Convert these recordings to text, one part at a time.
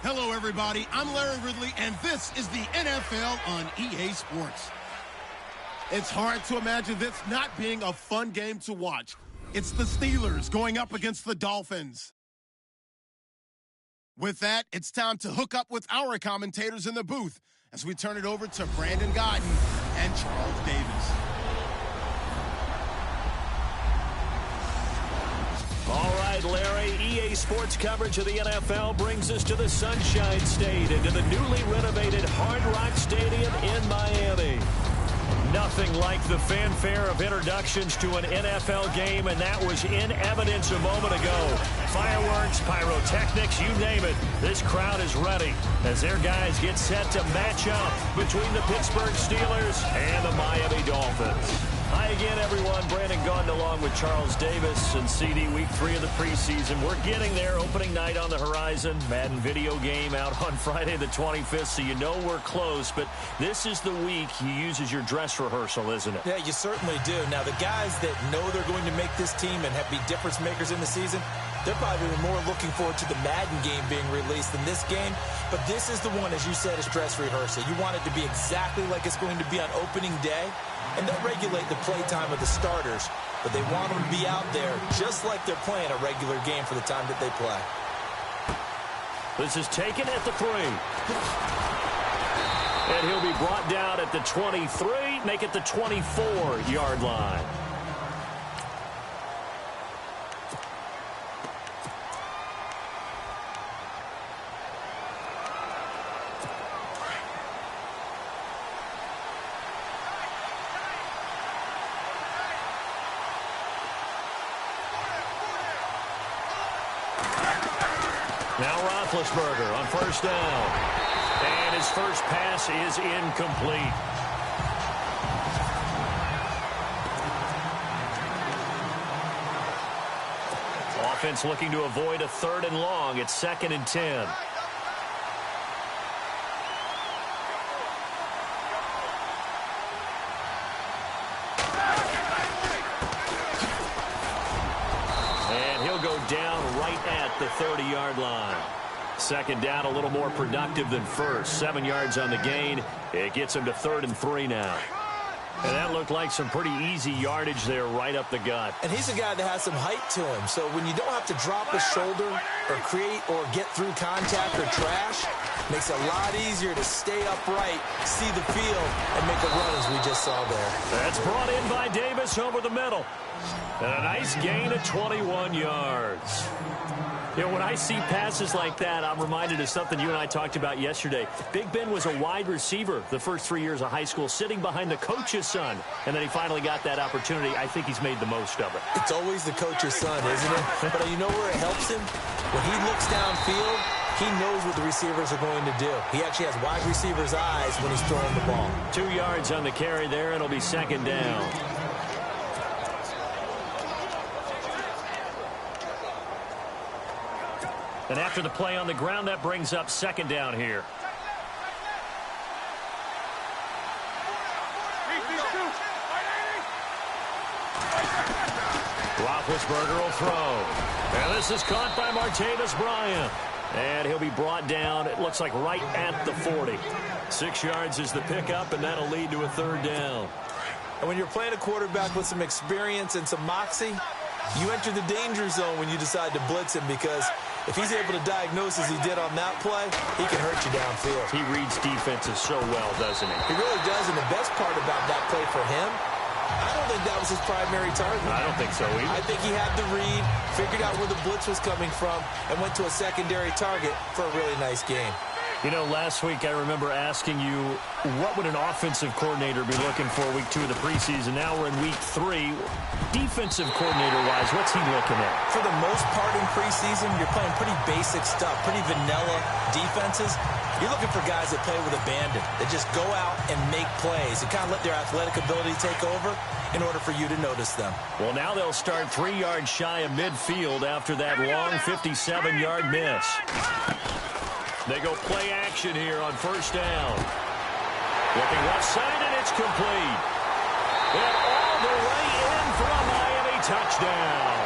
Hello, everybody. I'm Larry Ridley, and this is the NFL on EA Sports. It's hard to imagine this not being a fun game to watch. It's the Steelers going up against the Dolphins. With that, it's time to hook up with our commentators in the booth as we turn it over to Brandon Godden and Charles Davis. All right, Larry, EA Sports coverage of the NFL brings us to the Sunshine State and to the newly renovated Hard Rock Stadium in Miami. Nothing like the fanfare of introductions to an NFL game, and that was in evidence a moment ago. Fireworks, pyrotechnics, you name it. This crowd is ready as their guys get set to match up between the Pittsburgh Steelers and the Miami Dolphins. Hi again, everyone. Brandon Gaudin along with Charles Davis and CD Week 3 of the preseason. We're getting there. Opening night on the horizon. Madden video game out on Friday the 25th, so you know we're close. But this is the week you use as your dress rehearsal, isn't it? Yeah, you certainly do. Now, the guys that know they're going to make this team and be difference makers in the season, they're probably more looking forward to the Madden game being released than this game. But this is the one, as you said, is dress rehearsal. You want it to be exactly like it's going to be on opening day. And they'll regulate the play time of the starters, but they want them to be out there just like they're playing a regular game for the time that they play. This is taken at the 3. And he'll be brought down at the 23, make it the 24-yard line. Now Roethlisberger on first down. And his first pass is incomplete. Offense looking to avoid a 3rd and long. It's 2nd and 10. Down right at the 30-yard line. 2nd down, a little more productive than first. 7 yards on the gain. It gets him to 3rd and 3 now. And that looked like some pretty easy yardage there right up the gut. And he's a guy that has some height to him. So when you don't have to drop his shoulder or create or get through contact or trash, makes it a lot easier to stay upright, see the field, and make a run as we just saw there. That's brought in by Davis over the middle. And a nice gain of 21 yards. You know, when I see passes like that, I'm reminded of something you and I talked about yesterday. Big Ben was a wide receiver the first 3 years of high school, sitting behind the coach's son. And then he finally got that opportunity. I think he's made the most of it. It's always the coach's son, isn't it? But you know where it helps him? When he looks downfield, he knows what the receivers are going to do. He actually has wide receiver's eyes when he's throwing the ball. 2 yards on the carry there, and it'll be 2nd down. And after the play on the ground, that brings up 2nd down here. Roethlisberger will throw. And this is caught by Martavis Bryant. And he'll be brought down, it looks like right at the 40. 6 yards is the pickup, and that'll lead to a 3rd down. And when you're playing a quarterback with some experience and some moxie, you enter the danger zone when you decide to blitz him, because if he's able to diagnose as he did on that play, he can hurt you downfield. He reads defenses so well, doesn't he? He really does, and the best part about that play for him, I don't think that was his primary target. I don't think so either. I think he had the read, figured out where the blitz was coming from, and went to a secondary target for a really nice game. You know, last week I remember asking you, what would an offensive coordinator be looking for week 2 of the preseason? Now we're in week 3. Defensive coordinator-wise, what's he looking at? For the most part in preseason, you're playing pretty basic stuff, pretty vanilla defenses. You're looking for guys that play with abandon, that just go out and make plays and kind of let their athletic ability take over in order for you to notice them. Well, now they'll start 3 yards shy of midfield after that long 57-yard miss. They go play action here on first down. Looking left side, and it's complete. And all the way in for a Miami touchdown.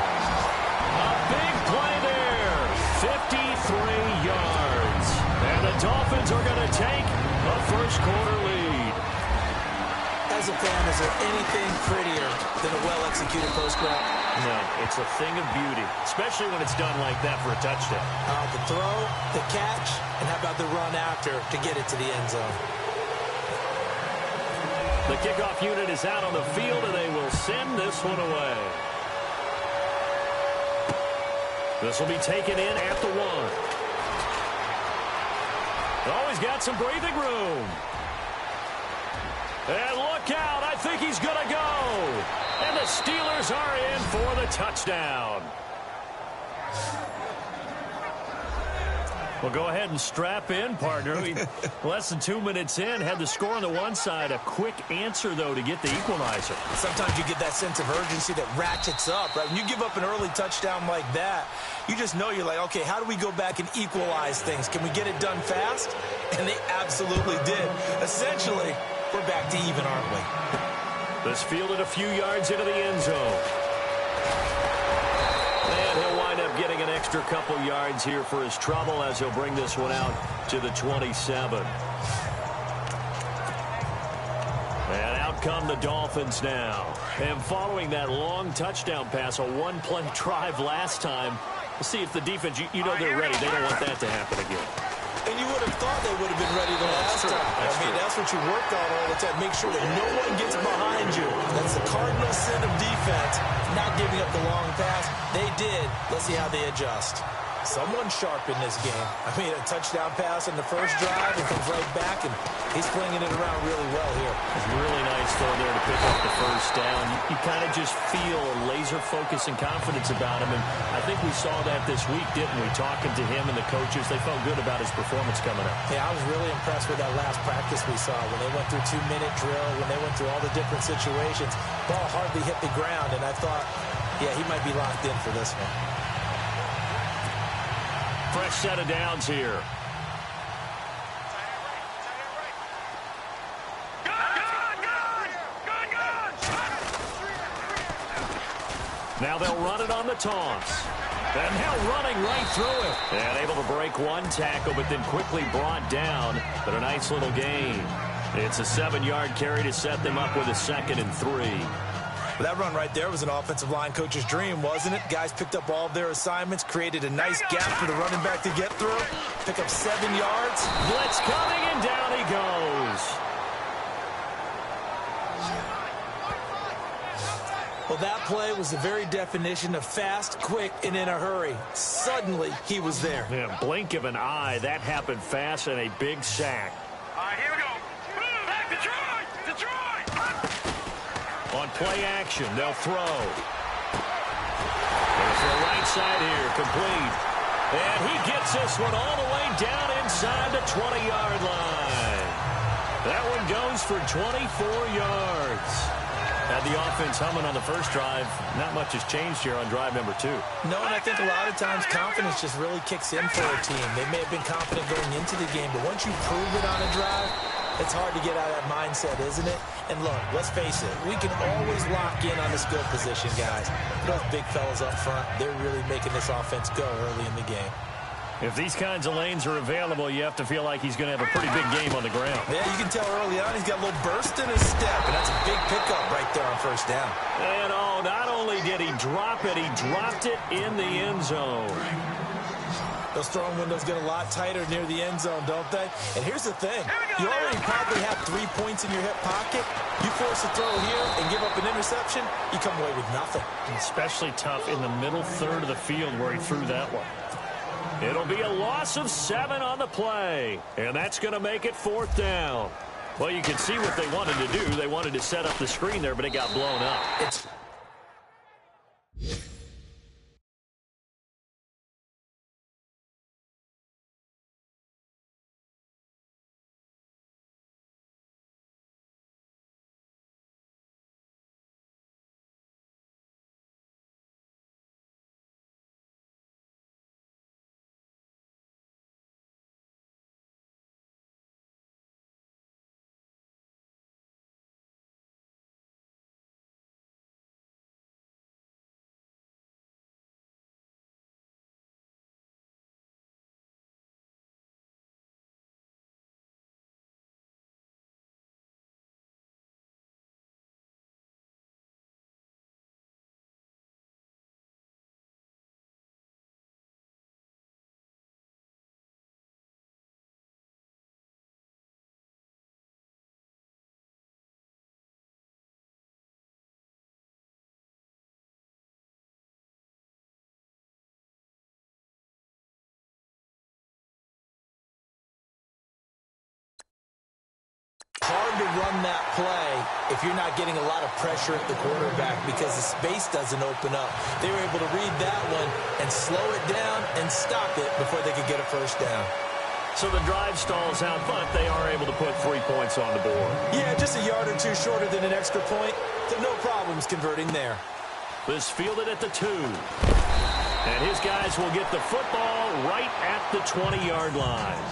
A big play there. 53 yards. The Dolphins are going to take a first-quarter lead. As a fan, is there anything prettier than a well-executed post route? No, it's a thing of beauty, especially when it's done like that for a touchdown. The throw, the catch, and how about the run after to get it to the end zone? The kickoff unit is out on the field, and they will send this one away. This will be taken in at the 1. Oh, he's got some breathing room. And look out, I think he's going to go. And the Steelers are in for the touchdown. Well, go ahead and strap in, partner. Less than 2 minutes in, had the score on the one side. A quick answer, though, to get the equalizer. Sometimes you get that sense of urgency that ratchets up, right? When you give up an early touchdown like that, you just know you're like, okay, how do we go back and equalize things? Can we get it done fast? And they absolutely did. Essentially, we're back to even, aren't we? This fielded a few yards into the end zone. And he'll wind up getting an extra couple yards here for his trouble as he'll bring this one out to the 27. And out come the Dolphins now. And following that long touchdown pass, a one-play drive last time, we'll see if the defense, you know they're ready. They don't want that to happen again. And you would have thought they would have been ready the last time. That's what you worked on all the time. Make sure that no one gets behind you. That's the cardinal sin of defense, not giving up the long pass. They did. Let's see how they adjust. Someone sharp in this game. A touchdown pass in the first drive and comes right back, and he's flinging it around really well here. It's really nice throw there to pick up the first down. You kind of just feel a laser focus and confidence about him, and I think we saw that this week, didn't we? Talking to him and the coaches, they felt good about his performance coming up. Yeah, I was really impressed with that last practice we saw when they went through 2-minute drill, when they went through all the different situations. Ball hardly hit the ground, and I thought, yeah, he might be locked in for this one. Fresh set of downs here. Now they'll run it on the toss. And now running right through it. And able to break one tackle, but then quickly brought down. But a nice little gain. It's a 7-yard carry to set them up with a 2nd and 3. Well, that run right there was an offensive line coach's dream, wasn't it? Guys picked up all of their assignments, created a nice gap for the running back to get through, pick up 7 yards. Blitz coming, and down he goes. Well, that play was the very definition of fast, quick, and in a hurry. Suddenly, he was there. Yeah, blink of an eye. That happened fast and a big sack. All right, here we go. Back, Detroit! Detroit! On play action, they'll throw. There's the right side here, complete. And he gets this one all the way down inside the 20-yard line. That one goes for 24 yards. Had the offense humming on the first drive. Not much has changed here on drive number 2. No, and I think a lot of times confidence just really kicks in for a team. They may have been confident going into the game, but once you prove it on a drive, it's hard to get out of that mindset, isn't it? And look, let's face it, we can always lock in on the skill position, guys. Those big fellas up front, they're really making this offense go early in the game. If these kinds of lanes are available, you have to feel like he's going to have a pretty big game on the ground. Yeah, you can tell early on he's got a little burst in his step, and that's a big pickup right there on first down. And not only did he drop it, he dropped it in the end zone. Those throwing windows get a lot tighter near the end zone, don't they? And here's the thing. You already probably have 3 points in your hip pocket. You force a throw here and give up an interception, you come away with nothing. Especially tough in the middle third of the field where he threw that one. It'll be a loss of 7 on the play. And that's going to make it 4th down. Well, you can see what they wanted to do. They wanted to set up the screen there, but it got blown up. run that play if you're not getting a lot of pressure at the quarterback because the space doesn't open up. They were able to read that one and slow it down and stop it before they could get a first down. So the drive stalls out, but they are able to put 3 points on the board. Yeah, just a yard or two shorter than an extra point. So no problems converting there. This fielded at the 2. And his guys will get the football right at the 20-yard line.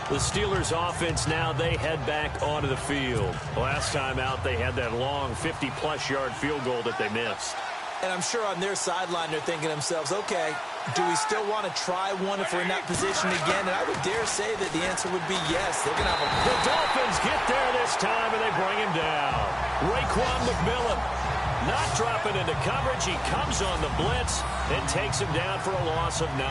The Steelers offense now, they head back onto the field. Last time out, they had that long 50-plus yard field goal that they missed. And I'm sure on their sideline they're thinking to themselves, okay, do we still want to try one if we're in that position again? And I would dare say that the answer would be yes. They're going to have a... The Dolphins get there this time, and they bring him down. Raekwon McMillan not dropping into coverage. He comes on the blitz and takes him down for a loss of 9.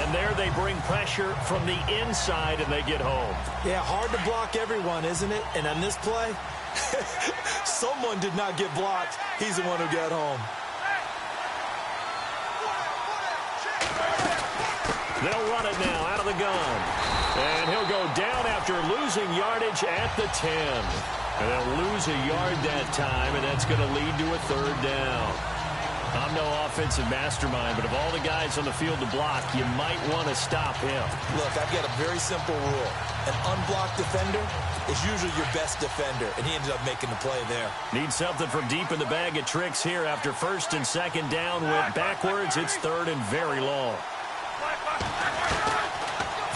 And there they bring pressure from the inside, and they get home. Yeah, hard to block everyone, isn't it? And on this play, someone did not get blocked. He's the one who got home. They'll run it now out of the gun. And he'll go down after losing yardage at the 10. And they'll lose a yard that time, and that's going to lead to a 3rd down. I'm no offensive mastermind, but of all the guys on the field to block, you might want to stop him. Look, I've got a very simple rule. An unblocked defender is usually your best defender, and he ended up making the play there. Need something from deep in the bag of tricks here after 1st and 2nd down. Went backwards. It's 3rd and very long.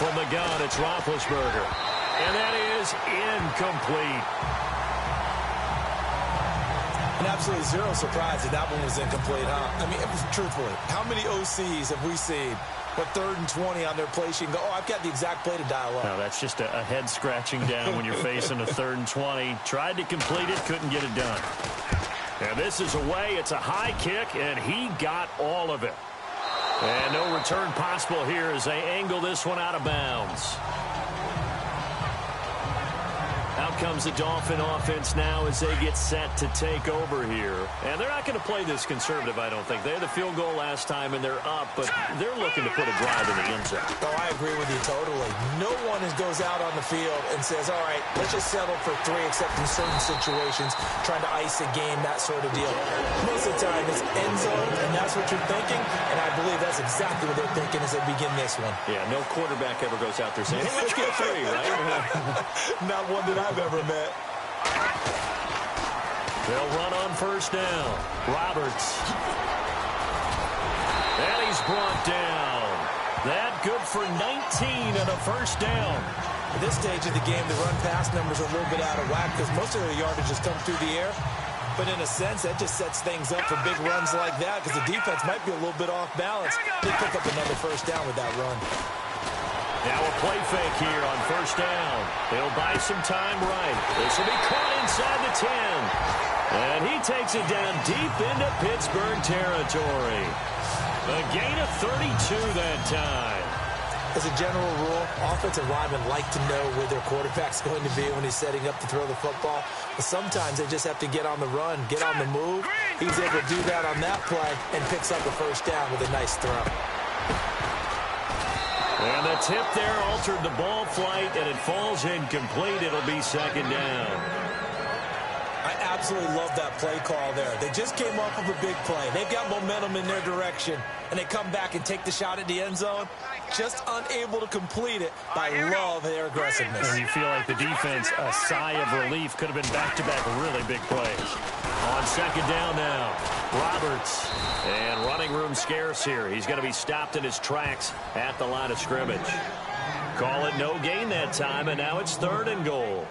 From the gun, it's Roethlisberger. And that is incomplete. And absolutely zero surprise that one was incomplete, huh? I mean, truthfully, how many OCs have we seen with 3rd and 20 on their play sheet and go, oh, I've got the exact play to dial up? No, that's just a head scratching down when you're facing a 3rd and 20. Tried to complete it, couldn't get it done. And this is away. It's a high kick, and he got all of it. And no return possible here as they angle this one out of bounds. Out comes the Dolphin offense now as they get set to take over here. And they're not going to play this conservative, I don't think. They had the field goal last time, and they're up, but they're looking to put a drive in the end zone. Oh, I agree with you totally. No one goes out on the field and says, all right, let's just settle for 3, except in certain situations, trying to ice a game, that sort of deal. Most of the time, it's end zone, and that's what you're thinking, and I believe that's exactly what they're thinking as they begin this one. Yeah, no quarterback ever goes out there saying, hey, let's get 3, right? Not one that I've ever met. They'll run on 1st down. Roberts. And he's brought down. That good for 19 and a 1st down. At this stage of the game, the run-pass numbers are a little bit out of whack because most of the yardage has come through the air. But in a sense, that just sets things up for big runs like that because the defense might be a little bit off balance. They pick up another 1st down with that run. Now a play fake here on 1st down. They'll buy some time right. This will be caught inside the 10. And he takes it down deep into Pittsburgh territory. A gain of 32 that time. As a general rule, offensive linemen like to know where their quarterback's going to be when he's setting up to throw the football. But sometimes they just have to get on the run, get on the move. He's able to do that on that play and picks up a 1st down with a nice throw. And the tip there altered the ball flight, and it falls incomplete. It'll be 2nd down. I absolutely love that play call there. They just came off of a big play. They've got momentum in their direction, and they come back and take the shot at the end zone. Just unable to complete it, but I love their aggressiveness. And you feel like the defense, a sigh of relief, could have been back-to-back really big plays. On 2nd down now, Roberts. And running room scarce here. He's going to be stopped in his tracks at the line of scrimmage. Call it no gain that time, and now it's 3rd and goal.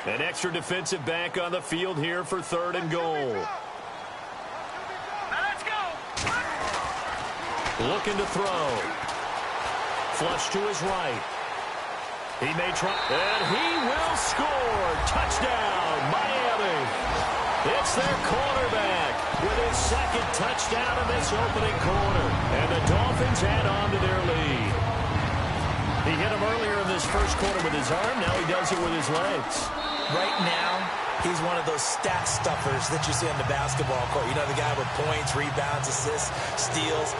An extra defensive back on the field here for 3rd and goal. Looking to throw. Flush to his right. He may try, and he will score. Touchdown, Miami. It's their quarterback with his 2nd touchdown in this opening quarter. And the Dolphins add on to their lead. He hit him earlier in this 1st quarter with his arm. Now he does it with his legs. Right now, He's one of those stat stuffers that you see on the basketball court. You know, the guy with points, rebounds, assists, steals.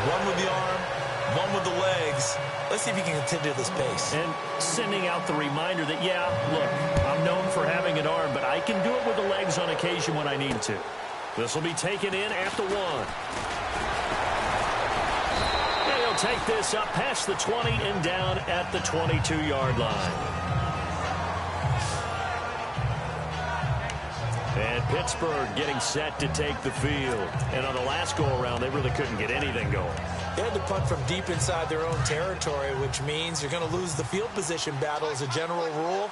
One with the arm, one with the legs. Let's see if he can continue this pace. And sending out the reminder that, yeah, look, I'm known for having an arm, but I can do it with the legs on occasion when I need to. This will be taken in at the 1. And he'll take this up past the 20 and down at the 22-yard line. And Pittsburgh getting set to take the field. And on the last go-around, they really couldn't get anything going. They had to punt from deep inside their own territory, which means you're going to lose the field position battle as a general rule.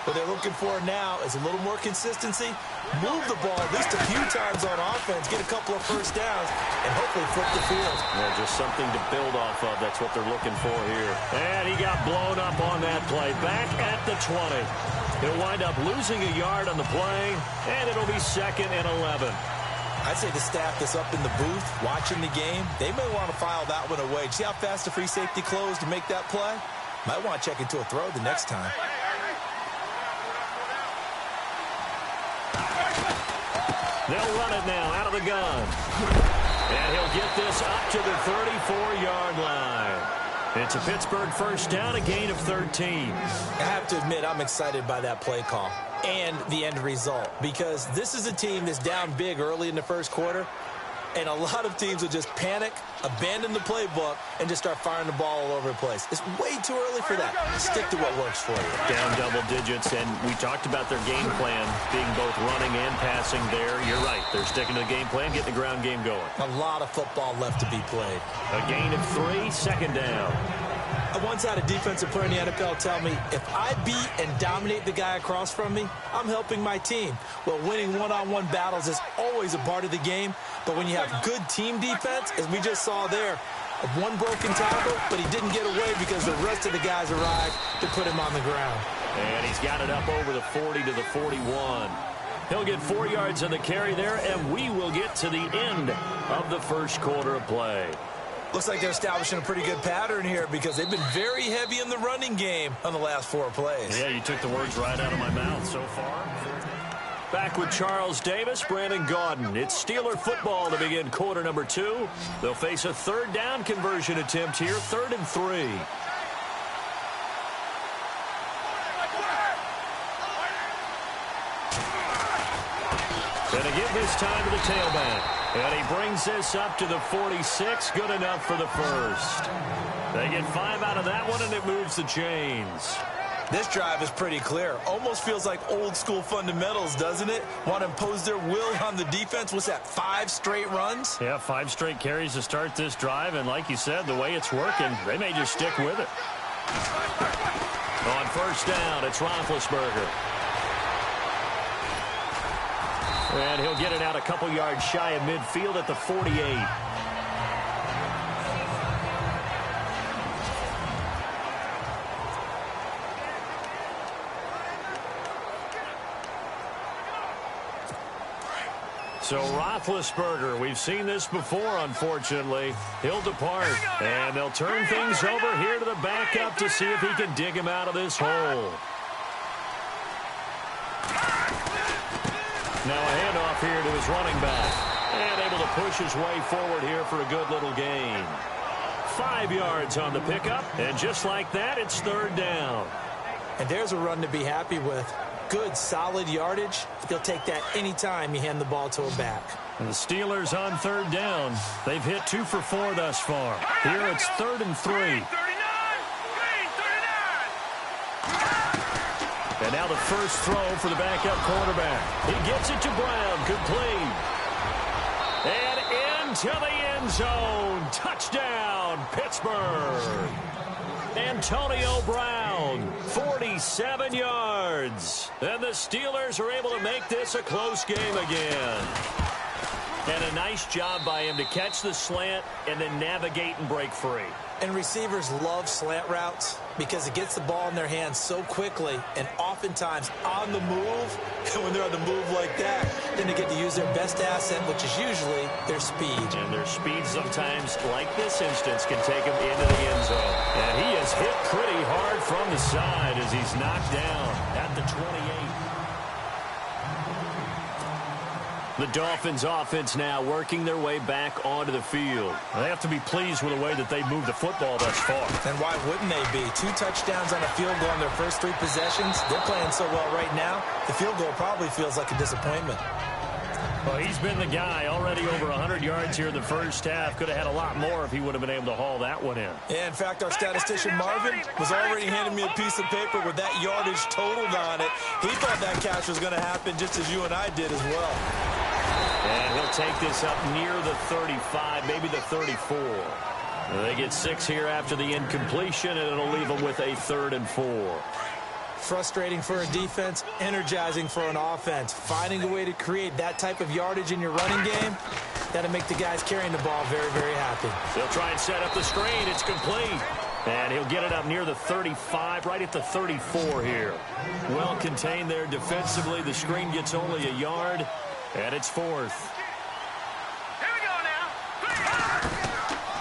What they're looking for now is a little more consistency, move the ball at least a few times on offense, get a couple of first downs, and hopefully flip the field. Yeah, just something to build off of. That's what they're looking for here. And he got blown up on that play. Back at the 20. He'll wind up losing a yard on the play, and it'll be 2nd and 11. I'd say the staff that's up in the booth watching the game, they may want to file that one away. See how fast the free safety closed to make that play? Might want to check into a throw the next time. They'll run it now out of the gun. And he'll get this up to the 34-yard line. It's a Pittsburgh first down, a gain of 13. I have to admit, I'm excited by that play call and the end result, because this is a team that's down big early in the first quarter, and a lot of teams will just panic, abandon the playbook, and just start firing the ball all over the place. It's way too early for that. Stick to what works for you. Down double digits, and we talked about their game plan being both running and passing there. You're right. They're sticking to the game plan, getting the ground game going. A lot of football left to be played. A gain of 3, 2nd down. I once had a defensive player in the NFL tell me, if I beat and dominate the guy across from me, I'm helping my team. Well, winning one-on-one battles is always a part of the game, but when you have good team defense, as we just saw there, one broken tackle, but he didn't get away because the rest of the guys arrived to put him on the ground. And he's got it up over the 40 to the 41. He'll get 4 yards on the carry there, and we will get to the end of the first quarter of play. Looks like they're establishing a pretty good pattern here because they've been very heavy in the running game on the last 4 plays. Yeah, you took the words right out of my mouth so far. Back with Charles Davis, Brandon Gaudin. It's Steeler football to begin quarter number 2. They'll face a 3rd down conversion attempt here, 3rd and 3. And again this time to the tailback. And he brings this up to the 46. Good enough for the first. They get 5 out of that one, and it moves the chains. This drive is pretty clear. Almost feels like old school fundamentals, doesn't it? Want to impose their will on the defense. What's that, 5 straight runs? Yeah, 5 straight carries to start this drive. And like you said, the way it's working, they may just stick with it. On first down, it's Roethlisberger. And he'll get it out a couple yards shy of midfield at the 48. So Roethlisberger, we've seen this before, unfortunately. He'll depart, and they'll turn things over here to the backup to see if he can dig him out of this hole. Now a handoff here to his running back. And able to push his way forward here for a good little gain. 5 yards on the pickup, and just like that, it's 3rd down. And there's a run to be happy with. Good, solid yardage. They'll take that anytime you hand the ball to a back. And the Steelers on 3rd down. They've hit 2 for 4 thus far. Here it's 3rd and 3. And now the first throw for the backup quarterback. He gets it to Brown, complete. And into the end zone. Touchdown, Pittsburgh. Antonio Brown, 47 yards. And the Steelers are able to make this a close game again. And a nice job by him to catch the slant and then navigate and break free. And receivers love slant routes because it gets the ball in their hands so quickly and oftentimes on the move. And when they're on the move like that, then they get to use their best asset, which is usually their speed. And their speed sometimes, like this instance, can take them into the end zone. And he is hit pretty hard from the side as he's knocked down at the 28. The Dolphins offense now working their way back onto the field. They have to be pleased with the way that they moved the football thus far. And why wouldn't they be? 2 touchdowns on a field goal in their first 3 possessions. They're playing so well right now, the field goal probably feels like a disappointment. Well, he's been the guy already over 100 yards here in the first half. Could have had a lot more if he would have been able to haul that one in. Yeah, in fact, our statistician Marvin was already handing me a piece of paper with that yardage totaled on it. He thought that catch was going to happen just as you and I did as well. And he'll take this up near the 35, maybe the 34. They get 6 here after the incompletion, and it'll leave them with a 3rd and 4. Frustrating for a defense, energizing for an offense. Finding a way to create that type of yardage in your running game, that'll make the guys carrying the ball very, very happy. They'll try and set up the screen. It's complete. And he'll get it up near the 35, right at the 34 here. Well contained there defensively. The screen gets only a yard, and it's 4th. Here we go now.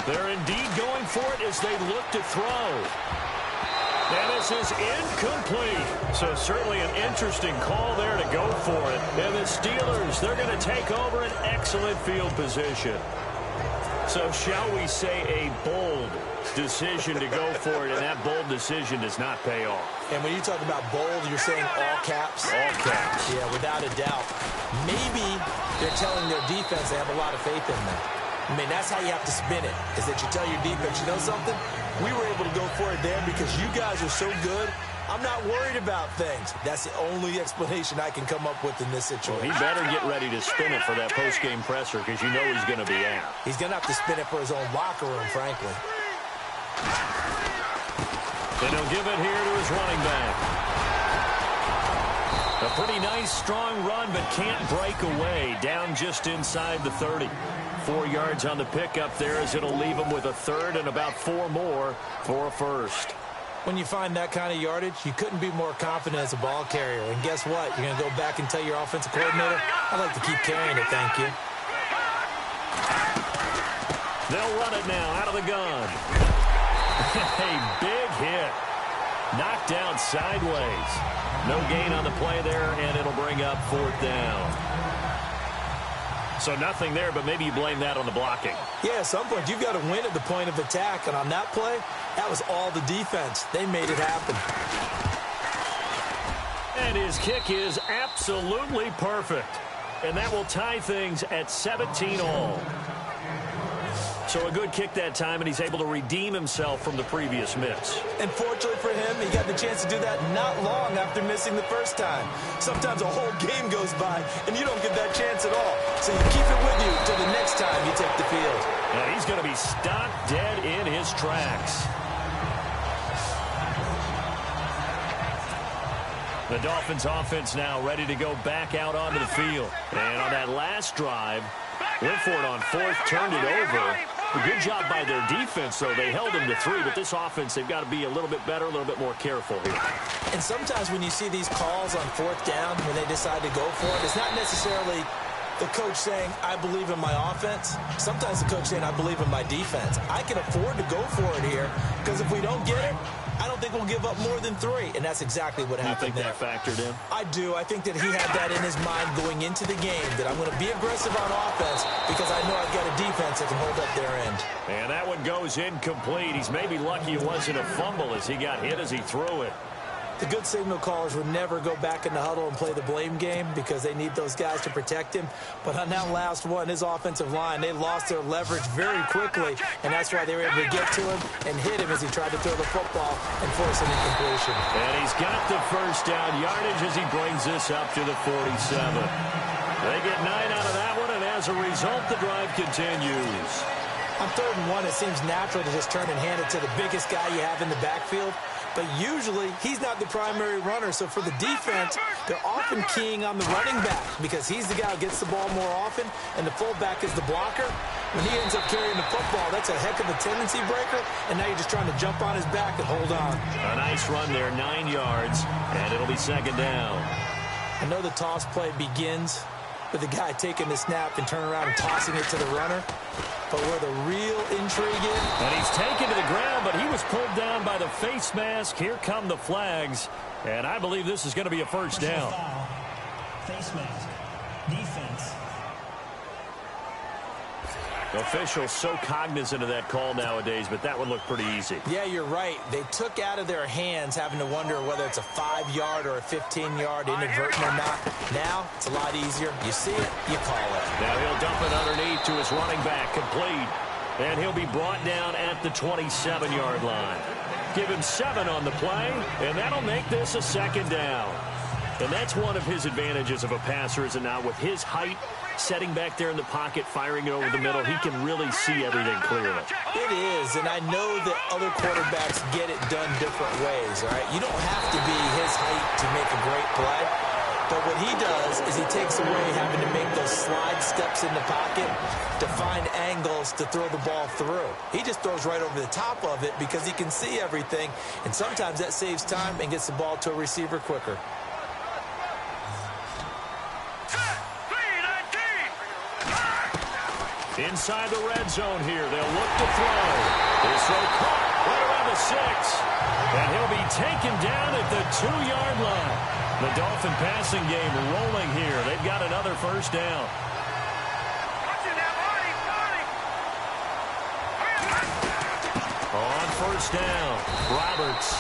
They're indeed going for it as they look to throw. And this is incomplete. So certainly an interesting call there to go for it. And the Steelers, they're going to take over an excellent field position. So shall we say a bold decision to go for it, and that bold decision does not pay off. And when you talk about bold, you're saying all caps? All caps. Yeah, without a doubt. Maybe they're telling their defense they have a lot of faith in them. I mean, that's how you have to spin it, is that you tell your defense, you know something? We were able to go for it there because you guys are so good. I'm not worried about things. That's the only explanation I can come up with in this situation. Well, he better get ready to spin it for that post-game presser because you know he's going to be out. He's going to have to spin it for his own locker room, frankly. Then he'll give it here to his running back. A pretty nice, strong run, but can't break away. Down just inside the 30. 4 yards on the pickup there as it'll leave him with a 3rd and about 4 more for a 1st. When you find that kind of yardage, you couldn't be more confident as a ball carrier. And guess what? You're going to go back and tell your offensive coordinator, I'd like to keep carrying it, thank you. They'll run it now out of the gun. A big hit. Knocked down sideways. No gain on the play there, and it'll bring up 4th down. So nothing there, but maybe you blame that on the blocking. Yeah, at some point, you've got to win at the point of attack. And on that play, that was all the defense. They made it happen. And his kick is absolutely perfect. And that will tie things at 17 all. So a good kick that time, and he's able to redeem himself from the previous miss. And fortunately for him, he got the chance to do that not long after missing the first time. Sometimes a whole game goes by, and you don't get that chance at all. So you keep it with you until the next time you take the field. And he's going to be stopped dead in his tracks. The Dolphins offense now ready to go back out onto the field. And on that last drive, went for it on 4th, turned it over. A good job by their defense, though. They held them to 3, but this offense, they've got to be a little bit better, a little bit more careful here. And sometimes when you see these calls on 4th down, when they decide to go for it, it's not necessarily the coach saying, I believe in my offense. Sometimes the coach saying, I believe in my defense. I can afford to go for it here, because if we don't get it, I don't think we'll give up more than 3, and that's exactly what happened there. You think that factored in? I do. I think that he had that in his mind going into the game, that I'm going to be aggressive on offense because I know I've got a defense that can hold up their end. And that one goes incomplete. He's maybe lucky it wasn't a fumble as he got hit as he threw it. The good signal callers would never go back in the huddle and play the blame game because they need those guys to protect him. But on that last one, his offensive line, they lost their leverage very quickly, and that's why they were able to get to him and hit him as he tried to throw the football and force an incompletion. And he's got the first down yardage as he brings this up to the 47. They get 9 out of that one, and as a result, the drive continues. On 3rd and 1, it seems natural to just turn and hand it to the biggest guy you have in the backfield. But usually, he's not the primary runner. So for the defense, they're often keying on the running back because he's the guy who gets the ball more often, and the fullback is the blocker. When he ends up carrying the football, that's a heck of a tendency breaker, and now you're just trying to jump on his back and hold on. A nice run there, 9 yards, and it'll be 2nd down. I know the toss play begins with the guy taking the snap and turning around and tossing it to the runner. But where the real intrigue is... And he's taken to the ground, but he was pulled down by the face mask. Here come the flags. And I believe this is going to be a first down. Face mask. Defense. Officials so cognizant of that call nowadays, but that one looked pretty easy. Yeah, you're right. They took out of their hands having to wonder whether it's a 5-yard or a 15-yard inadvertent or not. Now, it's a lot easier. You see it, you call it. Now he'll dump it underneath to his running back, complete. And he'll be brought down at the 27-yard line. Give him 7 on the play, and that'll make this a second down. And that's one of his advantages of a passer, is it not? With his height, setting back there in the pocket, firing it over the middle, he can really see everything clearly. It is, and I know that other quarterbacks get it done different ways, all right? You don't have to be his height to make a great play. But what he does is he takes away having to make those slide steps in the pocket to find angles to throw the ball through. He just throws right over the top of it because he can see everything, and sometimes that saves time and gets the ball to a receiver quicker. Inside the red zone here, they'll look to throw. This throw caught right around the 6. And he'll be taken down at the 2-yard line. The Dolphin passing game rolling here. They've got another first down. On first down, Roberts.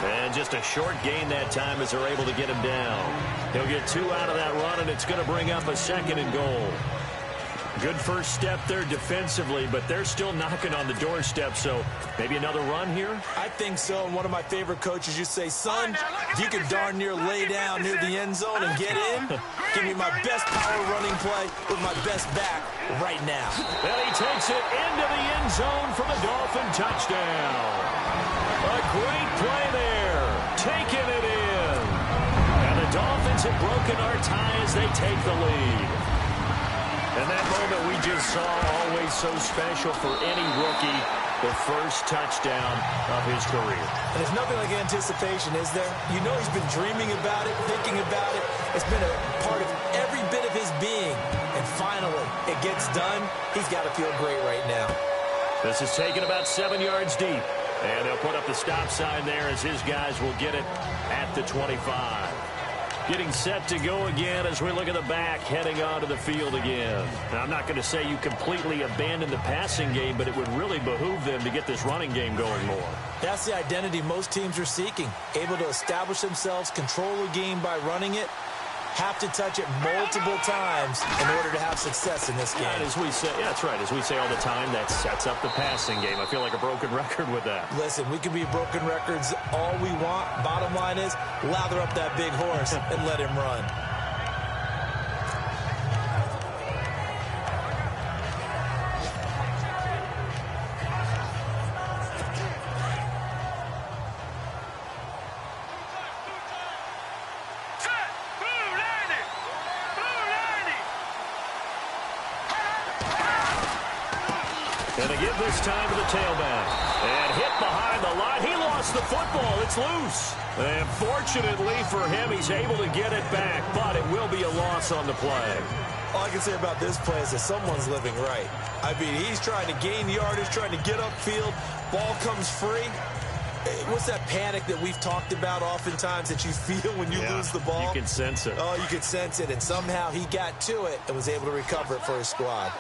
And just a short gain that time as they're able to get him down. He'll get 2 out of that run, and it's going to bring up a 2nd and goal. Good first step there defensively, but they're still knocking on the doorstep, so maybe another run here? I think so, and one of my favorite coaches, you say, son, you can darn near lay down near the end zone and get in. Give me my best power running play with my best back right now. And he takes it into the end zone for the Dolphin touchdown. A great play there, taking it in. And the Dolphins have broken our tie as they take the lead. And that moment we just saw, always so special for any rookie, the first touchdown of his career. And there's nothing like anticipation, is there? You know he's been dreaming about it, thinking about it. It's been a part of every bit of his being. And finally, it gets done. He's got to feel great right now. This is taken about 7 yards deep. And they'll put up the stop sign there as his guys will get it at the 25. Getting set to go again as we look at the back, heading onto the field again. Now, I'm not going to say you completely abandon the passing game, but it would really behoove them to get this running game going more. That's the identity most teams are seeking. Able to establish themselves, control the game by running it, have to touch it multiple times in order to have success in this game. And as we say, yeah, that's right. As we say all the time, that sets up the passing game. I feel like a broken record with that. Listen, we can be broken records all we want. Bottom line is, lather up that big horse and let him run. And they give this time to the tailback. And hit behind the line. He lost the football. It's loose. And fortunately for him, he's able to get it back. But it will be a loss on the play. All I can say about this play is that someone's living right. I mean, he's trying to gain yardage, trying to get upfield. Ball comes free. What's that panic that we've talked about oftentimes that you feel when you lose the ball? You can sense it. Oh, you can sense it. And somehow he got to it and was able to recover it for his squad.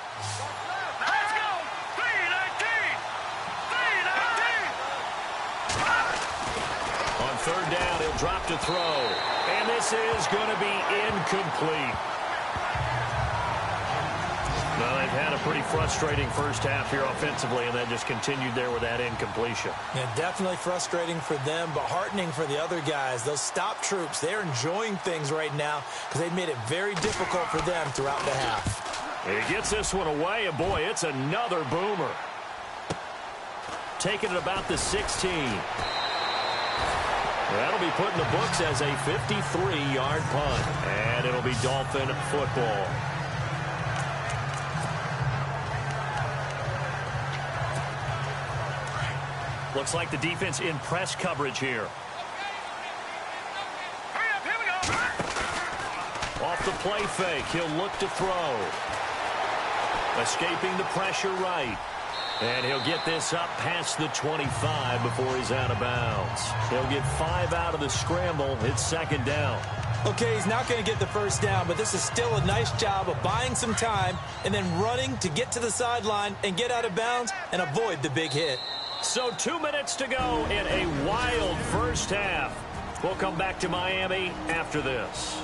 Third down, he'll drop to throw. And this is going to be incomplete. Well, they've had a pretty frustrating first half here offensively, and that just continued there with that incompletion. Yeah, definitely frustrating for them, but heartening for the other guys. Those stop troops, they're enjoying things right now because they've made it very difficult for them throughout the half. He gets this one away, and boy, it's another boomer. Taking it about the 16. That'll be put in the books as a 53-yard punt. And it'll be Dolphin football. Looks like the defense in press coverage here. Off the play fake, he'll look to throw. Escaping the pressure right. And he'll get this up past the 25 before he's out of bounds. He'll get 5 out of the scramble. It's second down. Okay, he's not going to get the first down, but this is still a nice job of buying some time and then running to get to the sideline and get out of bounds and avoid the big hit. So 2 minutes to go in a wild first half. We'll come back to Miami after this.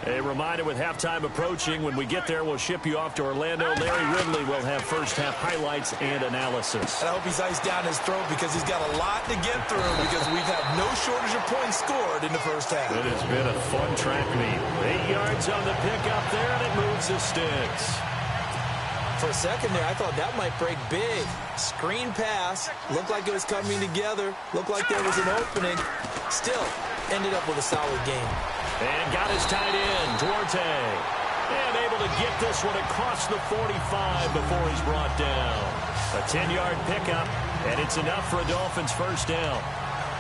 A reminder, with halftime approaching, when we get there, we'll ship you off to Orlando. Larry Ridley will have first-half highlights and analysis. And I hope he's iced down his throat because he's got a lot to get through because we've had no shortage of points scored in the first half. It has been a fun track meet. 8 yards on the pickup there, and it moves the sticks. For a second there, I thought that might break big. Screen pass. Looked like it was coming together. Looked like there was an opening. Still, ended up with a solid game. And got his tight end, Duarte. And able to get this one across the 45 before he's brought down. A 10-yard pickup, and it's enough for a Dolphins first down.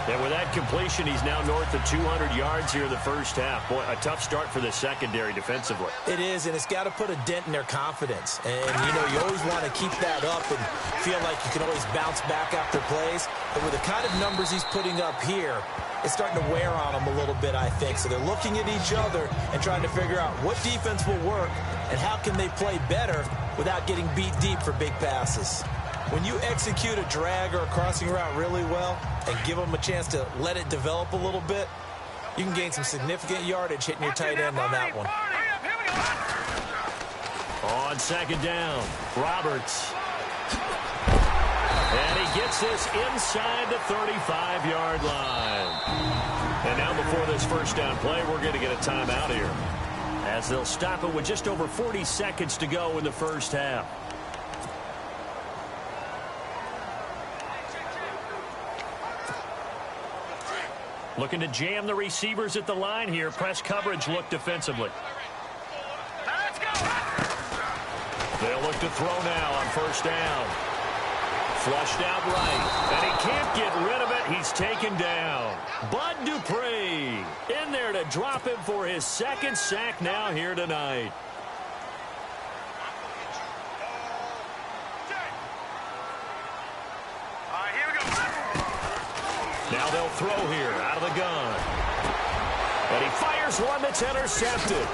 And with that completion, he's now north of 200 yards here in the first half. Boy, a tough start for the secondary defensively. It is, and it's got to put a dent in their confidence. And, you know, you always want to keep that up and feel like you can always bounce back after plays. But with the kind of numbers he's putting up here, it's starting to wear on them a little bit, I think. So they're looking at each other and trying to figure out what defense will work and how can they play better without getting beat deep for big passes. When you execute a drag or a crossing route really well and give them a chance to let it develop a little bit, you can gain some significant yardage hitting your tight end on that one. On second down, Roberts. And he gets this inside the 35-yard line. And now before this first down play, we're going to get a timeout here, as they'll stop it with just over 40 seconds to go in the first half. Looking to jam the receivers at the line here. Press coverage look defensively. They'll look to throw now on first down. Flushed out right, and he can't get rid of it. He's taken down. Bud Dupree in there to drop him for his second sack now here tonight. Now they'll throw here out of the gun. And he fires one that's intercepted.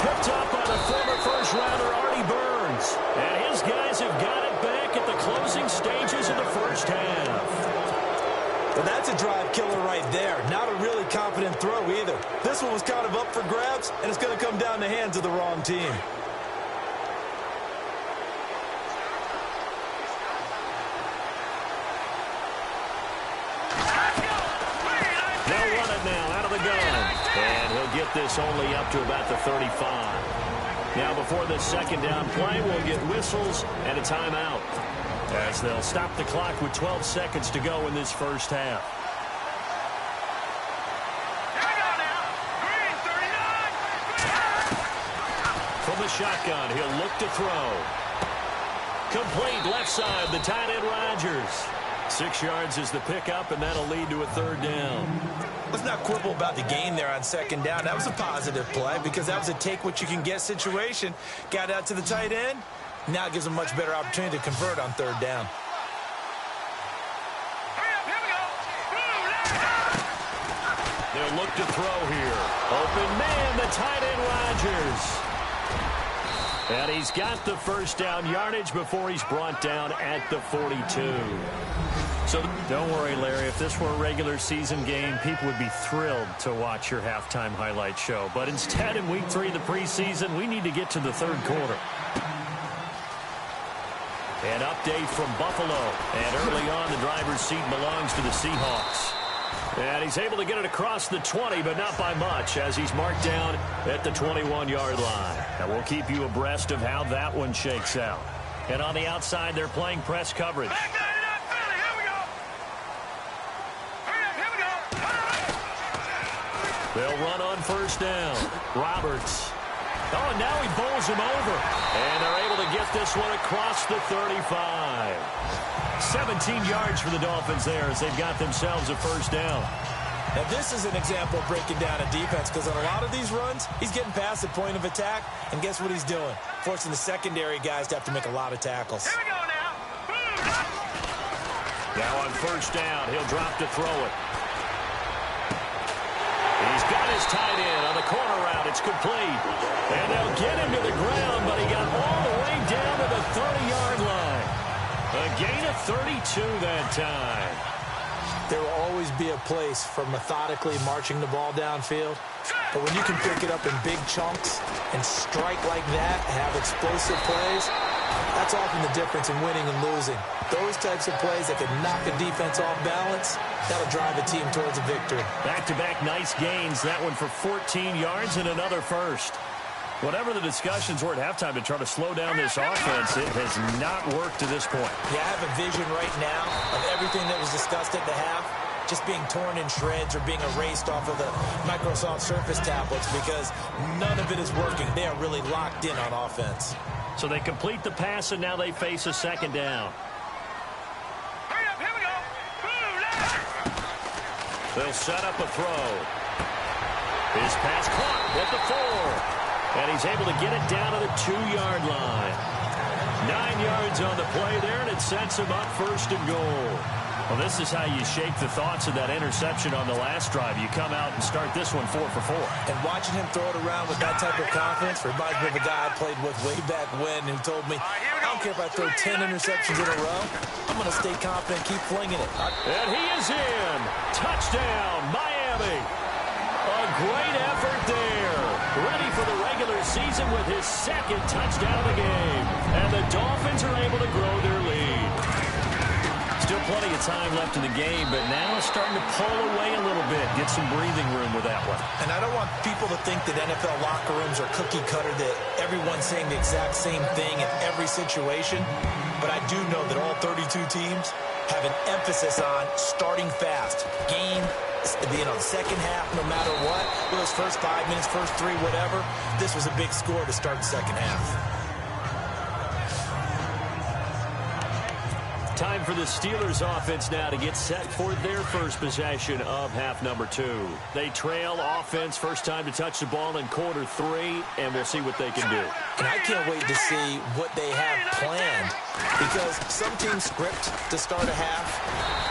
Picked up by the former first-rounder Artie Burns. And his guys have got it back at the closing stages of the first half. Well, that's a drive killer right there. Not a really confident throw either. This one was kind of up for grabs, and it's going to come down the hands of the wrong team. And he'll get this only up to about the 35. Now before this second down play, we'll get whistles and a timeout, as they'll stop the clock with 12 seconds to go in this first half. From the shotgun, he'll look to throw. Complete left side, the tight end Rodgers. 6 yards is the pickup, and that'll lead to a third down. Let's not quibble about the gain there on second down. That was a positive play because that was a take-what-you-can-get situation. Got out to the tight end. Now it gives them a much better opportunity to convert on third down. They'll look to throw here. Open man, the tight end Rodgers. And he's got the first down yardage before he's brought down at the 42. So don't worry, Larry. If this were a regular season game, people would be thrilled to watch your halftime highlight show. But instead, in week 3 of the preseason, we need to get to the third quarter. An update from Buffalo. And early on, the driver's seat belongs to the Seahawks. And he's able to get it across the 20, but not by much, as he's marked down at the 21-yard line. And we'll keep you abreast of how that one shakes out. And on the outside, they're playing press coverage. They'll run on first down. Roberts. Oh, and now he bowls him over. And they're able to get this one across the 35. 17 yards for the Dolphins there as they've got themselves a first down. Now, this is an example of breaking down a defense because on a lot of these runs, he's getting past the point of attack, and guess what he's doing? Forcing the secondary guys to have to make a lot of tackles. Here we go now. Now on first down, he'll drop to throw it. He He's got his tight end on the corner route. It's complete. And they'll get him to the ground, but he got all the way down to the 30-yard line. A gain of 32 that time. There will always be a place for methodically marching the ball downfield. But when you can pick it up in big chunks and strike like that, have explosive plays, that's often the difference in winning and losing. Those types of plays that can knock a defense off balance, that'll drive a team towards a victory. Back-to-back nice gains. That one for 14 yards and another first. Whatever the discussions were at halftime to try to slow down this offense, it has not worked to this point. Yeah, I have a vision right now of everything that was discussed at the half just being torn in shreds or being erased off of the Microsoft Surface tablets because none of it is working. They are really locked in on offense. So they complete the pass, and now they face a second down. Hurry up, here we go. They'll set up a throw. His pass caught at the 4. And he's able to get it down to the 2-yard line. 9 yards on the play there, and it sets him up first and goal. Well, this is how you shake the thoughts of that interception on the last drive. You come out and start this one 4 for 4. And watching him throw it around with that type of confidence reminds me of a guy I played with way back when who told me, I don't care if I throw 10 interceptions in a row. I'm going to stay confident, keep flinging it. And he is in. Touchdown, Miami. A great effort there. Ready for the regular season with his second touchdown of the game. And the Dolphins are able to grow their lead. Still plenty of time left in the game, but now it's starting to pull away a little bit. Get some breathing room with that one. And I don't want people to think that NFL locker rooms are cookie cutter, that everyone's saying the exact same thing in every situation. But I do know that all 32 teams have an emphasis on starting fast. Game being on the second half, no matter what. Those first 5 minutes, first 3, whatever. This was a big score to start the second half. Time for the Steelers offense now to get set for their first possession of half number 2. They trail offense, first time to touch the ball in quarter 3, and we'll see what they can do. And I can't wait to see what they have planned, because some teams script to start a half.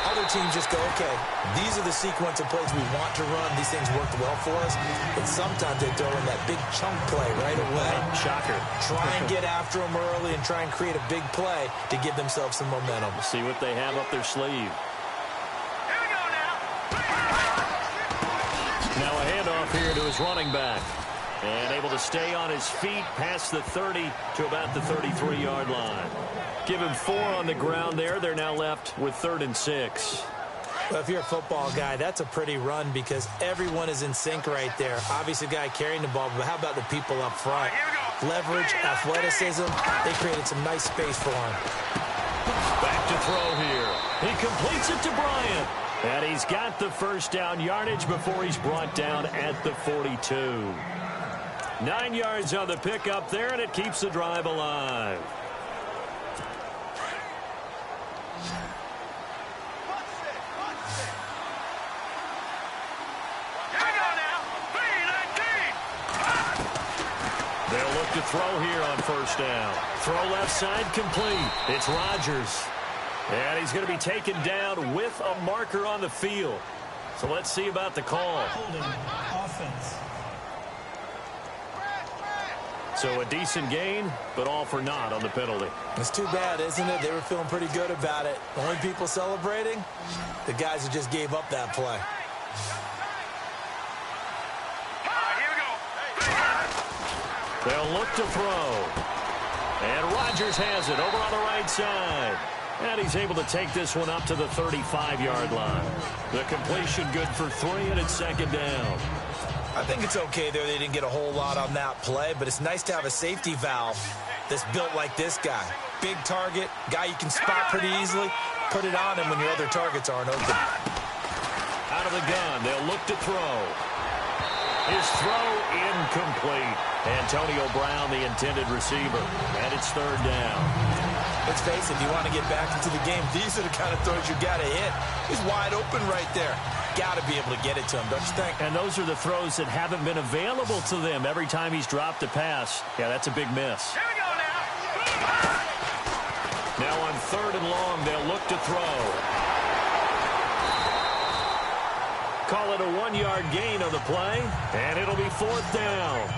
Other teams just go, okay, these are the sequence of plays we want to run. These things worked well for us. And sometimes they throw in that big chunk play right away. Shocker. Try and get after them early and try and create a big play to give themselves some momentum. See what they have up their sleeve. Here we go now. Now a handoff here to his running back. And able to stay on his feet past the 30 to about the 33-yard line. Give him 4 on the ground there. They're now left with 3rd and 6. Well, if you're a football guy, that's a pretty run because everyone is in sync right there. Obviously, the guy carrying the ball, but how about the people up front? Leverage, athleticism, they created some nice space for him. Back to throw here. He completes it to Bryant. And he's got the first down yardage before he's brought down at the 42. 9 yards on the pickup there, and it keeps the drive alive. They'll look to throw here on first down. Throw left side complete. It's Rodgers. And he's going to be taken down with a marker on the field. So let's see about the call. Holding offense. So a decent gain, but all for naught on the penalty. It's too bad, isn't it? They were feeling pretty good about it. The only people celebrating, the guys who just gave up that play. They'll look to throw. And Rodgers has it over on the right side. And he's able to take this one up to the 35-yard line. The completion good for 3, and it's second down. I think it's okay there. They didn't get a whole lot on that play, but it's nice to have a safety valve that's built like this guy. Big target, guy you can spot pretty easily. Put it on him when your other targets aren't open. Out of the gun, they'll look to throw. His throw incomplete. Antonio Brown, the intended receiver. And it's third down. Let's face it, if you want to get back into the game, these are the kind of throws you got to hit. He's wide open right there. Got to be able to get it to him, don't you think? And those are the throws that haven't been available to them every time he's dropped a pass. Yeah, that's a big miss. Here we go now. Now on 3rd and long, they'll look to throw. Call it a 1-yard gain on the play, and it'll be 4th down.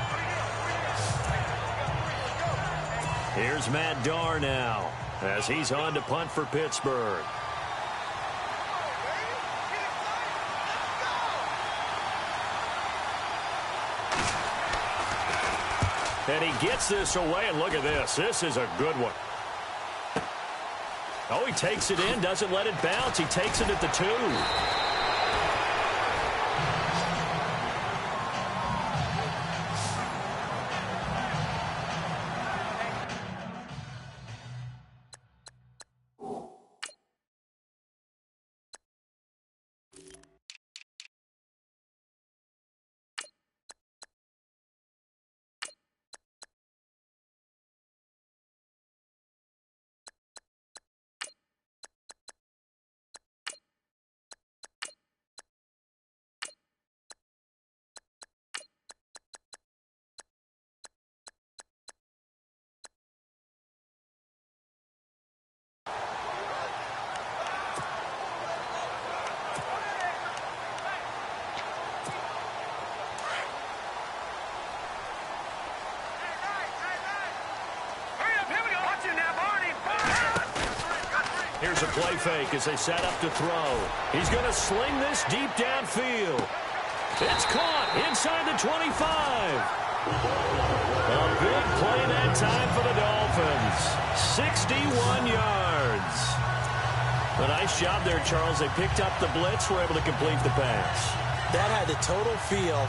Here's Matt Darr now as he's on to punt for Pittsburgh. And he gets this away, and look at this. This is a good one. Oh, he takes it in, doesn't let it bounce. He takes it at the 2. Here's a play fake as they set up to throw. He's going to sling this deep downfield. It's caught inside the 25. A big play that time for the Dolphins. 61 yards. A nice job there, Charles. They picked up the blitz, were able to complete the pass. That had the total feel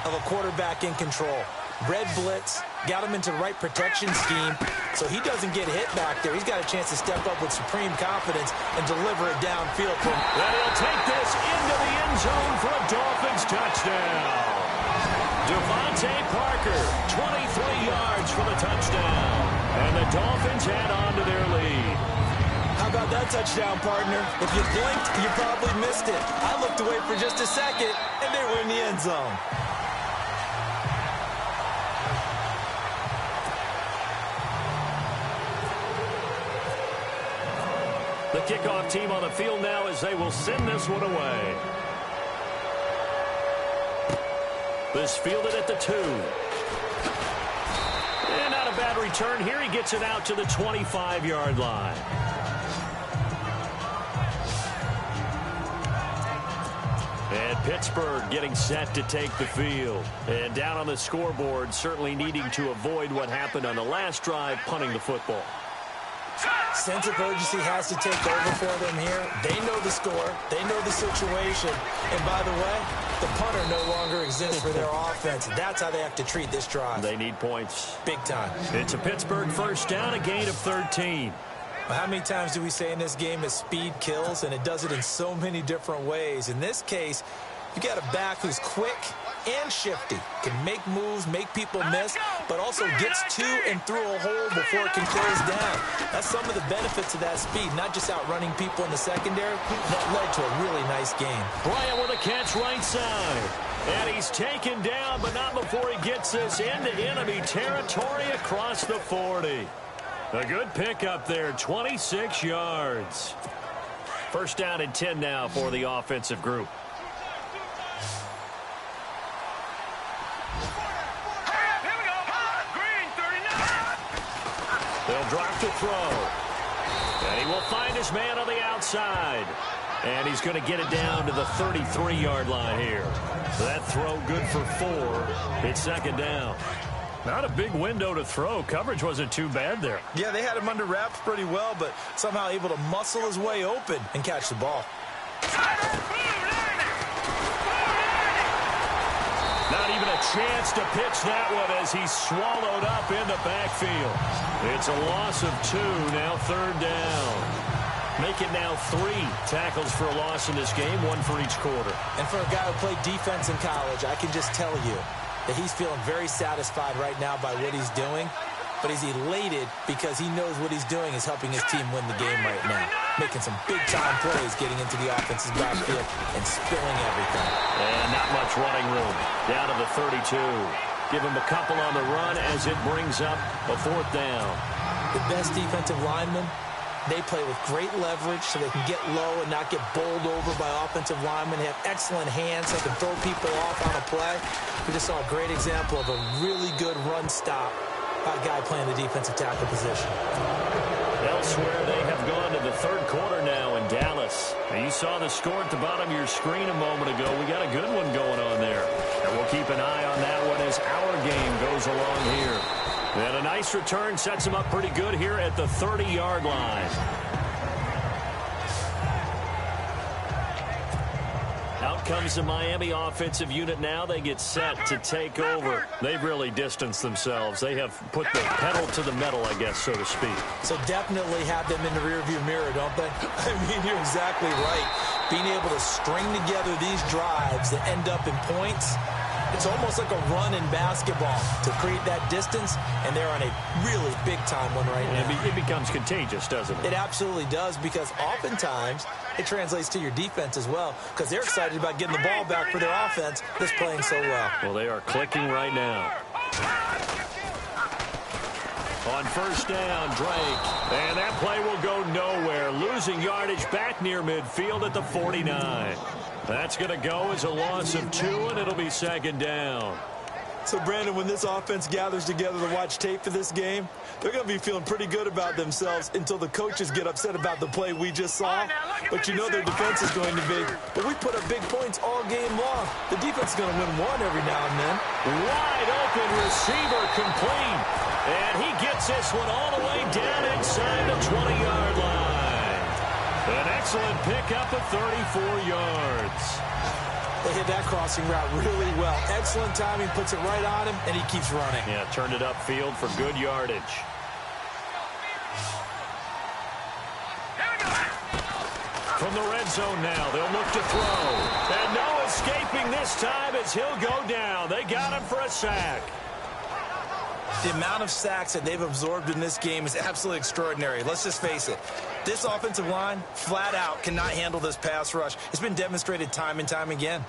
of a quarterback in control. Red blitz, got him into the right protection scheme, so he doesn't get hit back there. He's got a chance to step up with supreme confidence and deliver it downfield for him. And he'll take this into the end zone for a Dolphins touchdown. Devontae Parker, 23 yards for the touchdown. And the Dolphins add on to their lead. How about that touchdown, partner? If you blinked, you probably missed it. I looked away for just a second, and they were in the end zone. The kickoff team on the field now as they will send this one away. This fielded at the 2. And not a bad return here. He gets it out to the 25-yard line. And Pittsburgh getting set to take the field. And down on the scoreboard, certainly needing to avoid what happened on the last drive, punting the football. Sense of urgency has to take over for them here. They know the score. They know the situation. And by the way, the punter no longer exists for their offense. That's how they have to treat this drive. They need points. Big time. It's a Pittsburgh first down, a gain of 13. Well, how many times do we say in this game is speed kills, and it does it in so many different ways. In this case, you got a back who's quick and shifty, can make moves, make people miss, but also gets to and through a hole before it can close down. That's some of the benefits of that speed, not just outrunning people in the secondary. That led to a really nice game. Bryant with a catch right side. And he's taken down, but not before he gets this into enemy territory across the 40. A good pickup there, 26 yards. First down and 10 now for the offensive group. They'll drop to throw. And he will find his man on the outside. And he's going to get it down to the 33-yard line here. So that throw good for 4. It's second down. Not a big window to throw. Coverage wasn't too bad there. Yeah, they had him under wraps pretty well, but somehow able to muscle his way open and catch the ball. Not even a chance to pitch that one as he's swallowed up in the backfield. It's a loss of 2, now third down. Make it now 3 tackles for a loss in this game, 1 for each quarter. And for a guy who played defense in college, I can just tell you that he's feeling very satisfied right now by what he's doing, but he's elated because he knows what he's doing is helping his team win the game right now. Making some big-time plays getting into the offense's backfield and spilling everything. And not much running room. Down to the 32. Give him a couple on the run as it brings up a 4th down. The best defensive lineman They play with great leverage so they can get low and not get bowled over by offensive linemen. They have excellent hands so they can throw people off on a play. We just saw a great example of a really good run stop by a guy playing the defensive tackle position. Elsewhere, they have gone to the third quarter now in Dallas. Now, you saw the score at the bottom of your screen a moment ago. We got a good one going on there. And we'll keep an eye on that one as our game goes along here. And a nice return sets them up pretty good here at the 30-yard line. Out comes the Miami offensive unit now. They get set to take over. They've really distanced themselves. They have put the pedal to the metal, I guess, so to speak. So definitely have them in the rearview mirror, don't they? I mean, you're exactly right. Being able to string together these drives that end up in points, it's almost like a run in basketball to create that distance, and they're on a really big-time one right now. It becomes contagious, doesn't it? It absolutely does, because oftentimes it translates to your defense as well, because they're excited about getting the ball back for their offense that's playing so well. Well, they are clicking right now. On first down, Drake. And that play will go nowhere. Losing yardage back near midfield at the 49. That's going to go as a loss of 2, and it'll be second down. So, Brandon, when this offense gathers together to watch tape for this game, they're going to be feeling pretty good about themselves until the coaches get upset about the play we just saw. But you know their defense is going to be. But we put up big points all game long. The defense is going to win one every now and then. Wide open receiver complete. And he gets this one all the way down inside the 20-yard line. An excellent pickup of 34 yards. They hit that crossing route really well. Excellent timing, puts it right on him, and he keeps running. Yeah, turned it upfield for good yardage. From the red zone now, they'll look to throw. And no escaping this time as he'll go down. They got him for a sack. The amount of sacks that they've absorbed in this game is absolutely extraordinary. Let's just face it. This offensive line, flat out, cannot handle this pass rush. It's been demonstrated time and time again.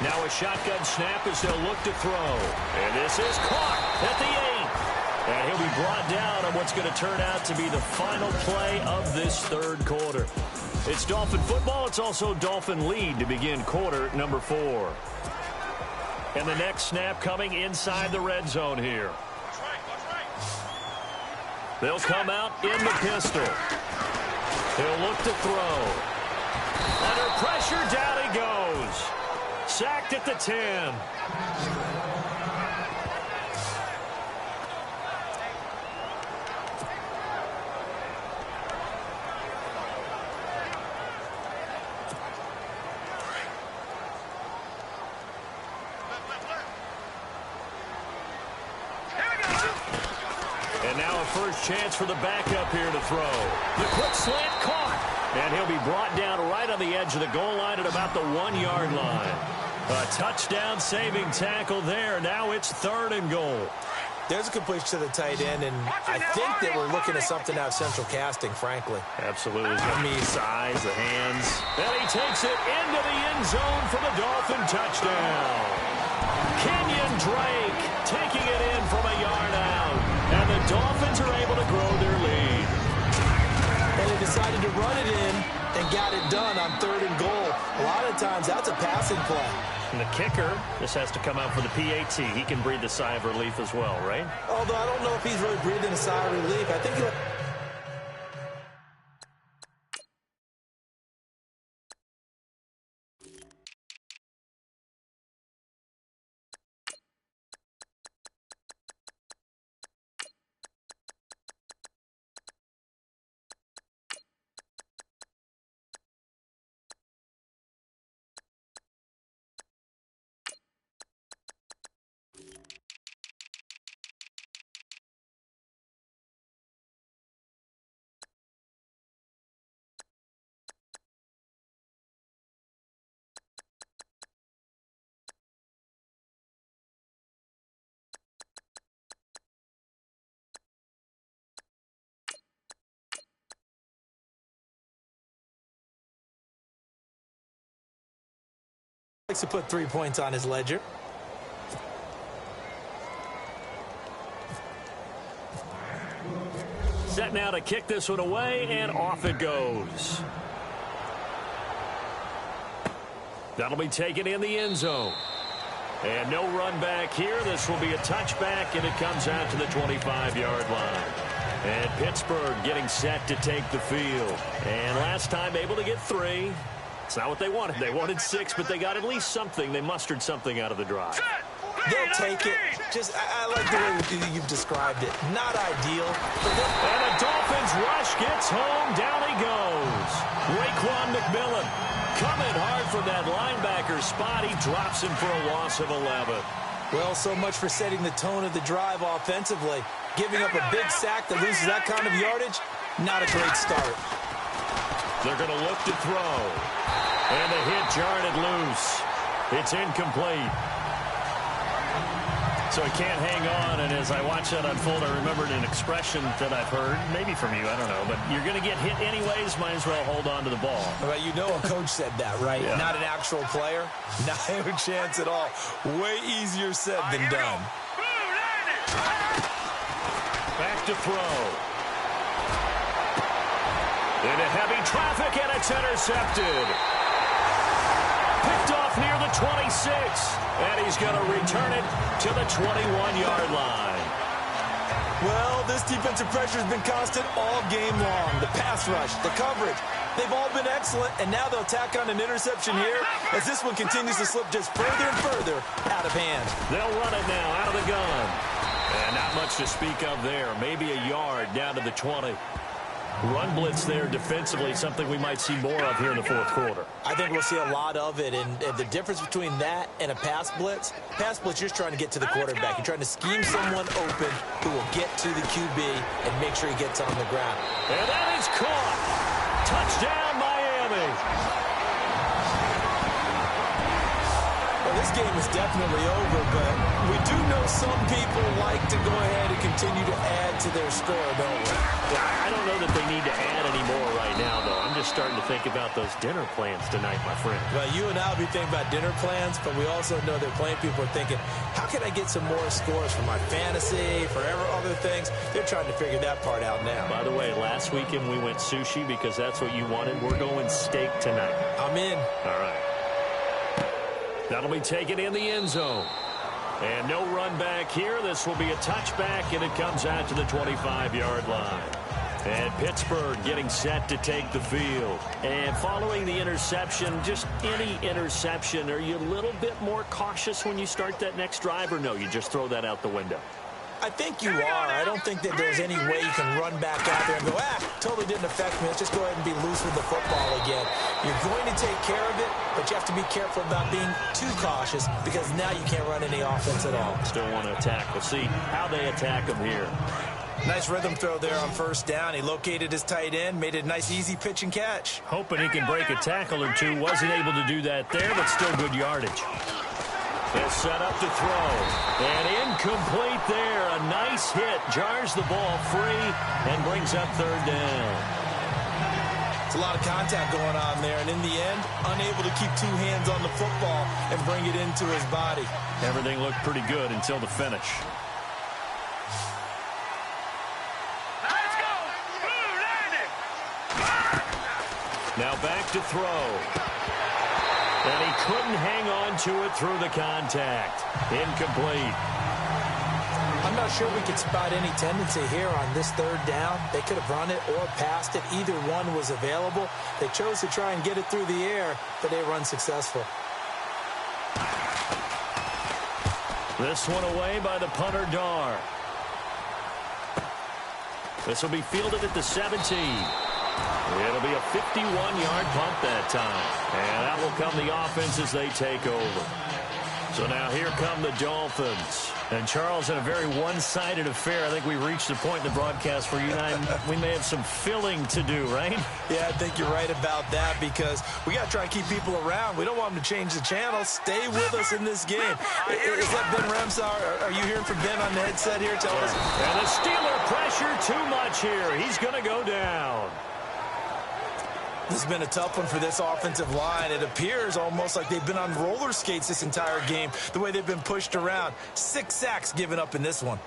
Now a shotgun snap as they'll look to throw. And this is caught at the 8. And he'll be brought down on what's going to turn out to be the final play of this third quarter. It's Dolphin football. It's also Dolphin lead to begin quarter number 4. And the next snap coming inside the red zone here. They'll come out in the pistol. He'll look to throw. Under pressure, down he goes. Sacked at the 10. And now a first chance for the backup here to throw. The quick slant caught. And he'll be brought down right on the edge of the goal line at about the 1-yard line. A touchdown-saving tackle there. Now it's 3rd and goal. There's a completion to the tight end, and I think that we're looking at something out of central casting, frankly. Absolutely. I mean, size, the hands. And he takes it into the end zone for the Dolphin touchdown. Kenyon Drake taking it in from a yard out. And the Dolphins are able to grow their lead. And they decided to run it in and got it done on 3rd and goal. A lot of times, that's a passing play. And the kicker just has to come out for the PAT. He can breathe a sigh of relief as well, right? Although I don't know if he's really breathing a sigh of relief. I think he'll... likes to put 3 points on his ledger. set now to kick this one away, and off it goes. That'll be taken in the end zone. And no run back here. This will be a touchback, and it comes out to the 25-yard line. And Pittsburgh getting set to take the field. And last time able to get 3. It's not what they wanted. They wanted 6, but they got at least something. They mustered something out of the drive. They'll take it. I like the way you've described it. Not ideal. And the Dolphins rush gets home. Down he goes. Raekwon McMillan coming hard from that linebacker spot. He drops him for a loss of 11. Well, so much for setting the tone of the drive offensively. Giving up a big sack that loses that kind of yardage, not a great start. They're going to look to throw. And the hit jarred it loose. It's incomplete. So he can't hang on, and as I watch that unfold, I remembered an expression that I've heard, maybe from you, I don't know, but you're going to get hit anyways, might as well hold on to the ball. Well, you know a coach said that, right? Yeah. Not an actual player. Not a chance at all. Way easier said than done. Back to throw. Into heavy traffic, and it's intercepted. Picked off near the 26, and he's going to return it to the 21-yard line. Well, this defensive pressure has been constant all game long. The pass rush, the coverage, they've all been excellent, and now they'll tack on an interception here as this one continues to slip just further and further out of hand. They'll run it now out of the gun. And not much to speak of there. Maybe a yard down to the 20. Run blitz there defensively, something we might see more of here in the fourth quarter. I think we'll see a lot of it, and the difference between that and a pass blitz, you're just trying to get to the quarterback. You're trying to scheme someone open who will get to the QB and make sure he gets on the ground. And that is caught. Touchdown, Miami. Well, this game is definitely over, but we do know some people like to go ahead and continue to add to their score, don't we? I don't know that they need to add any more right now, though. I'm just starting to think about those dinner plans tonight, my friend. Well, you and I will be thinking about dinner plans, but we also know that plenty of people are thinking, how can I get some more scores for my fantasy, for other things? They're trying to figure that part out now. By the way, last weekend we went sushi because that's what you wanted. We're going steak tonight. I'm in. All right. That'll be taken in the end zone. And no run back here. This will be a touchback, and it comes out to the 25-yard line. And Pittsburgh getting set to take the field. And following the interception, just any interception, are you a little bit more cautious when you start that next drive, or no, you just throw that out the window? I think you are. I don't think that there's any way you can run back out there and go, totally didn't affect me. Let's just go ahead and be loose with the football again. You're going to take care of it, but you have to be careful about being too cautious because now you can't run any offense at all. Still want to attack. We'll see how they attack them here. Nice rhythm throw there on first down. He located his tight end, made it a nice, easy pitch and catch. Hoping he can break a tackle or two. Wasn't able to do that there, but still good yardage. They'll set up to throw. And incomplete there. A nice hit. Jars the ball free and brings up third down. It's a lot of contact going on there. And in the end, unable to keep two hands on the football and bring it into his body. Everything looked pretty good until the finish. Let's go. Now back to throw. And he couldn't hang on to it through the contact. Incomplete. I'm not sure we could spot any tendency here on this third down. They could have run it or passed it. Either one was available. They chose to try and get it through the air, but they run successful. This one away by the punter, Dar. This will be fielded at the 17. It'll be a 51-yard punt that time. And that will come the offense as they take over. So now here come the Dolphins. And Charles, in a very one-sided affair, I think we reached the point in the broadcast where you and I, we may have some filling to do, right? Yeah, I think you're right about that because we got to try and keep people around. We don't want them to change the channel. Stay with us in this game. Is that Ben Ramsar? Are you hearing from Ben on the headset here? Tell us. And the Steeler pressure too much here. He's going to go down. This has been a tough one for this offensive line. It appears almost like they've been on roller skates this entire game, the way they've been pushed around. 6 sacks given up in this one.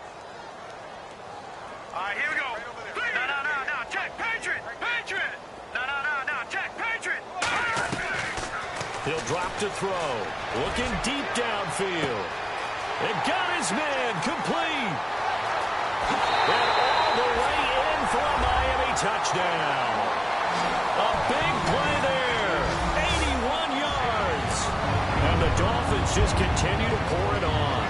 All right, here we go. No. He'll drop to throw. Looking deep downfield. And got his man complete. And all the way in for a Miami touchdown. A big play there. 81 yards. And the Dolphins just continue to pour it on.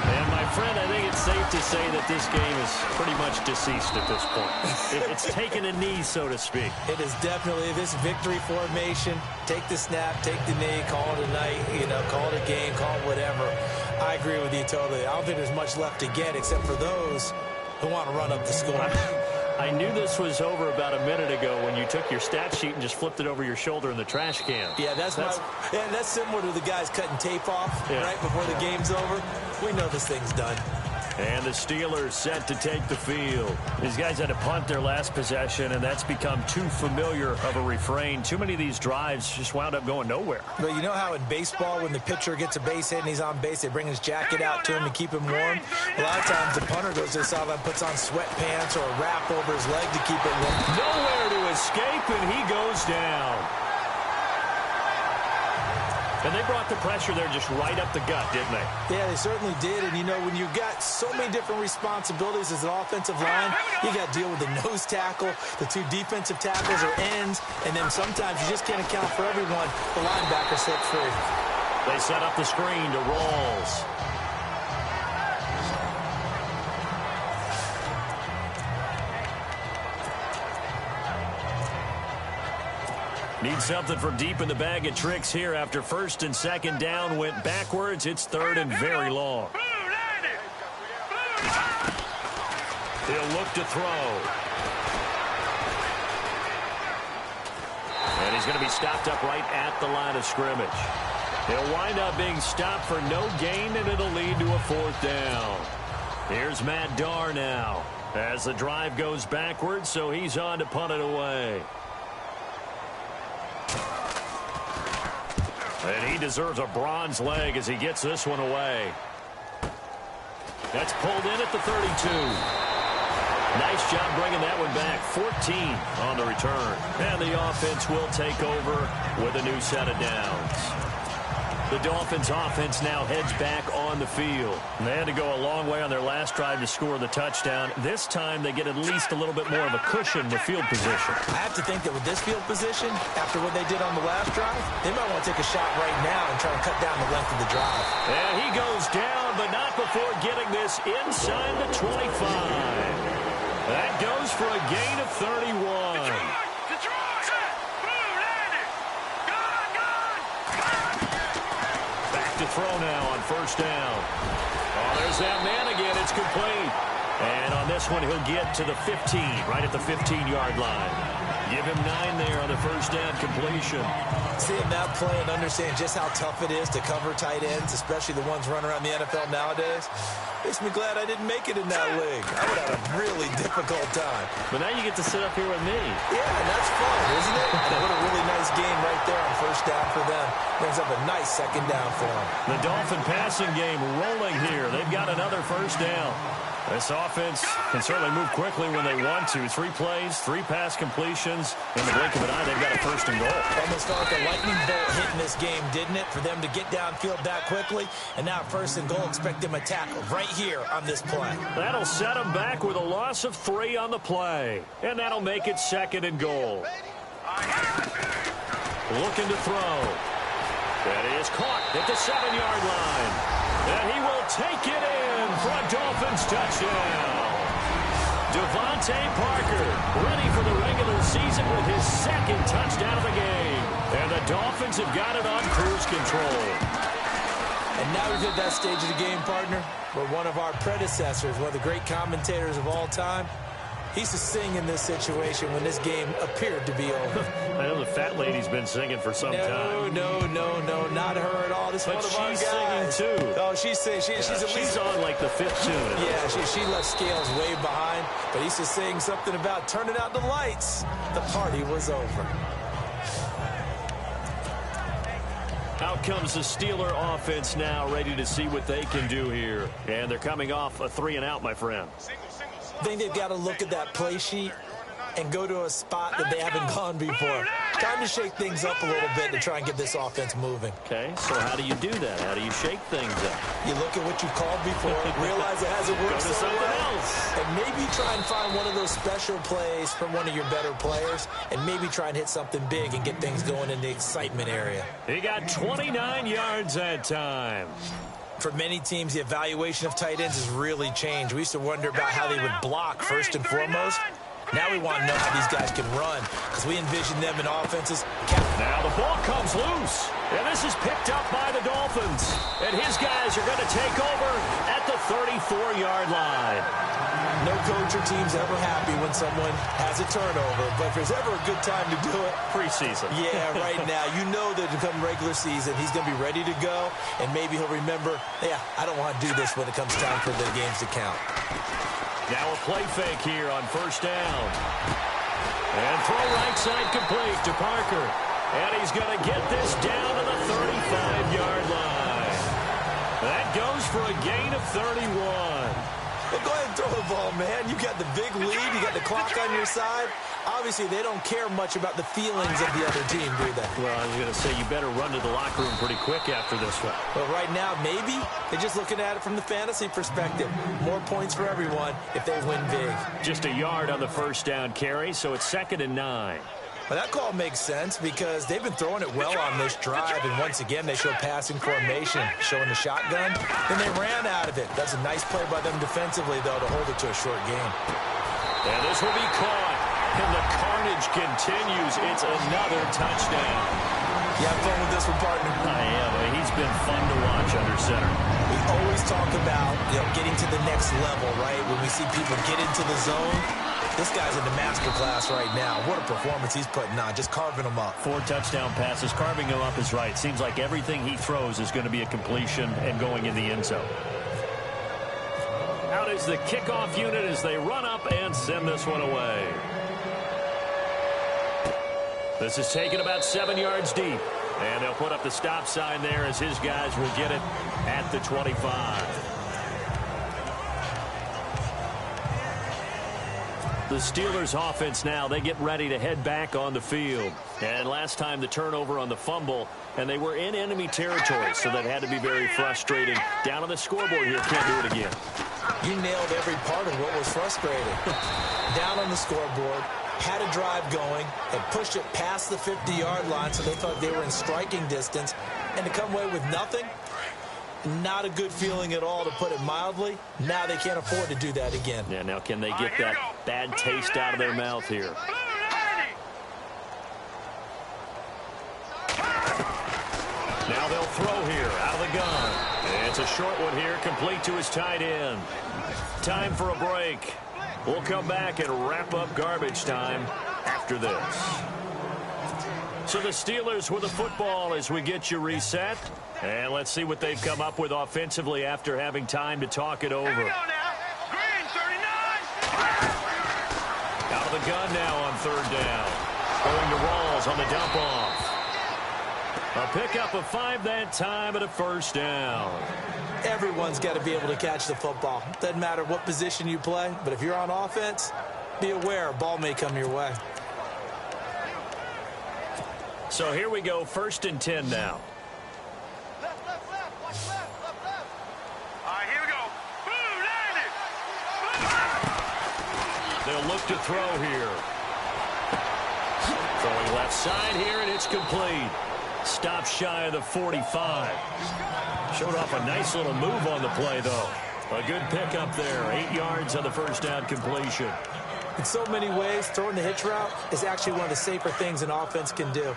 And my friend, I think it's safe to say that this game is pretty much deceased at this point. It's taken a knee, so to speak. It is definitely this victory formation. Take the snap, take the knee, call it a night, call it a game, call it whatever. I agree with you totally. I don't think there's much left to get except for those who want to run up the score. I knew this was over about a minute ago when you took your stat sheet and just flipped it over your shoulder in the trash can. Yeah, that's similar to the guys cutting tape off right before the game's over. We know this thing's done. And the Steelers set to take the field. These guys had to punt their last possession, and that's become too familiar of a refrain. Too many of these drives just wound up going nowhere. But you know how in baseball, when the pitcher gets a base hit and he's on base, they bring his jacket out to him to keep him warm? A lot of times the punter goes to the sideline, puts on sweatpants or a wrap over his leg to keep it warm. Nowhere to escape, and he goes down. And they brought the pressure there just right up the gut, didn't they? Yeah, they certainly did. And, when you've got so many different responsibilities as an offensive line, you got to deal with the nose tackle, the two defensive tackles or ends, and then sometimes you just can't account for everyone. The linebacker slips free. They set up the screen to Rawls. Need something from deep in the bag of tricks here after first and second down went backwards. It's third and very long. He'll look to throw. And he's going to be stopped up right at the line of scrimmage. He'll wind up being stopped for no gain, and it'll lead to a fourth down. Here's Matt Darr now as the drive goes backwards, so he's on to punt it away. And he deserves a bronze leg as he gets this one away. That's pulled in at the 32. Nice job bringing that one back. 14 on the return. And the offense will take over with a new set of downs. The Dolphins offense now heads back on the field. They had to go a long way on their last drive to score the touchdown. This time they get at least a little bit more of a cushion with field position. I have to think that with this field position, after what they did on the last drive, they might want to take a shot right now and try to cut down the length of the drive. And he goes down, but not before getting this inside the 25. That goes for a gain of 31. To throw now on first down. Oh, there's that man again. It's complete. And on this one, he'll get to the 15, right at the 15-yard line. Give him 9 there on the first down completion. Seeing that play and understand just how tough it is to cover tight ends, especially the ones running around the NFL nowadays, makes me glad I didn't make it in that league. I would have had a really difficult time. But now you get to sit up here with me. Yeah, and that's fun, isn't it? And what a really nice game right there on first down for them. Brings up a nice second down for them. The Dolphin passing game rolling here. They've got another first down. This offense can certainly move quickly when they want to. 3 plays, 3 pass completions. In the blink of an eye, they've got a first and goal. Almost felt like a lightning bolt hit in this game, didn't it? For them to get downfield that quickly. And now first and goal, expect them to tackle right here on this play. That'll set them back with a loss of 3 on the play. And that'll make it second and goal. Looking to throw. That is caught at the 7-yard line. And he will take it in for a Dolphins touchdown. Devontae Parker ready for the regular season with his second touchdown of the game. And the Dolphins have got it on cruise control. And now we've hit that stage of the game, partner, where one of our predecessors, one of the great commentators of all time, he used to sing in this situation when this game appeared to be over. I know the fat lady's been singing for some time. No, not her at all. This is one of our guys. But she's singing too. Oh, she's singing. She's on like the 5th tune. Yeah, she left Scales way behind, but he's just saying something about turning out the lights. The party was over. Out comes the Steeler offense now, ready to see what they can do here. And they're coming off a 3-and-out, my friend. I think they've got to look at that play sheet and go to a spot that they haven't gone before. Time to shake things up a little bit to try and get this offense moving. Okay, so how do you do that? How do you shake things up? You look at what you called before, realize it hasn't worked Go to so something well, else. and maybe try and find one of those special plays from one of your better players, and maybe try and hit something big and get things going in the excitement area. He got 29 yards that time. For many teams, the evaluation of tight ends has really changed. We used to wonder about how they would block first and foremost. Now we want to know how these guys can run, because we envision them in offenses. Now the ball comes loose, and this is picked up by the Dolphins. And his guys are going to take over at the 34-yard line. No coach or team's ever happy when someone has a turnover, but if there's ever a good time to do it, preseason. Yeah, right now. You know that to come regular season, he's going to be ready to go, and maybe he'll remember, yeah, I don't want to do this when it comes time for the games to count. Now a play fake here on first down. And throw right side complete to Parker. And he's going to get this down to the 35-yard line. That goes for a gain of 31. Well, go ahead and throw the ball, man. You got the big lead. You got the clock on your side. Obviously, they don't care much about the feelings of the other team, do they? Well, I was going to say, you better run to the locker room pretty quick after this one. Well, right now, maybe they're just looking at it from the fantasy perspective. More points for everyone if they win big. Just a yard on the first down carry, so it's 2nd and 9. Well, that call makes sense because they've been throwing it well on this drive, and once again, they show passing formation, showing the shotgun. Then they ran out of it. That's a nice play by them defensively, though, to hold it to a short game. And this will be caught, and the carnage continues. It's another touchdown. You have fun with this one, partner? I am. He's been fun to watch under center. We always talk about, getting to the next level, right? When we see people get into the zone, this guy's in the master class right now. What a performance he's putting on, just carving them up. 4 touchdown passes. Carving him up is right. Seems like everything he throws is going to be a completion and going in the end zone. Out is the kickoff unit as they run up and send this one away. This is taken about 7 yards deep. And they'll put up the stop sign there as his guys will get it at the 25. The Steelers offense now, they get ready to head back on the field. And last time the turnover on the fumble, and they were in enemy territory, so that had to be very frustrating. Down on the scoreboard here, can't do it again. You nailed every part of what was frustrating. Down on the scoreboard, had a drive going, had pushed it past the 50-yard line, so they thought they were in striking distance, and to come away with nothing, not a good feeling at all, to put it mildly. Now they can't afford to do that again. Yeah, now can they get that bad taste out of their mouth here? Now they'll throw here out of the gun. It's a short one here, complete to his tight end. Time for a break. We'll come back and wrap up garbage time after this. So the Steelers with the football as we get you reset. And let's see what they've come up with offensively after having time to talk it over. Green 39. Out of the gun now on 3rd down. Going to Rawls on the dump off. A pickup of 5 that time and a 1st down. Everyone's got to be able to catch the football. Doesn't matter what position you play, but if you're on offense, be aware a ball may come your way. So here we go, 1st and 10 now. All right, here we go. Boom, landed. They'll look to throw here. Throwing left side here, and it's complete. Stop shy of the 45. Showed off a nice little move on the play, though. A good pickup there. 8 yards on the 1st down completion. In so many ways, throwing the hitch route is actually one of the safer things an offense can do.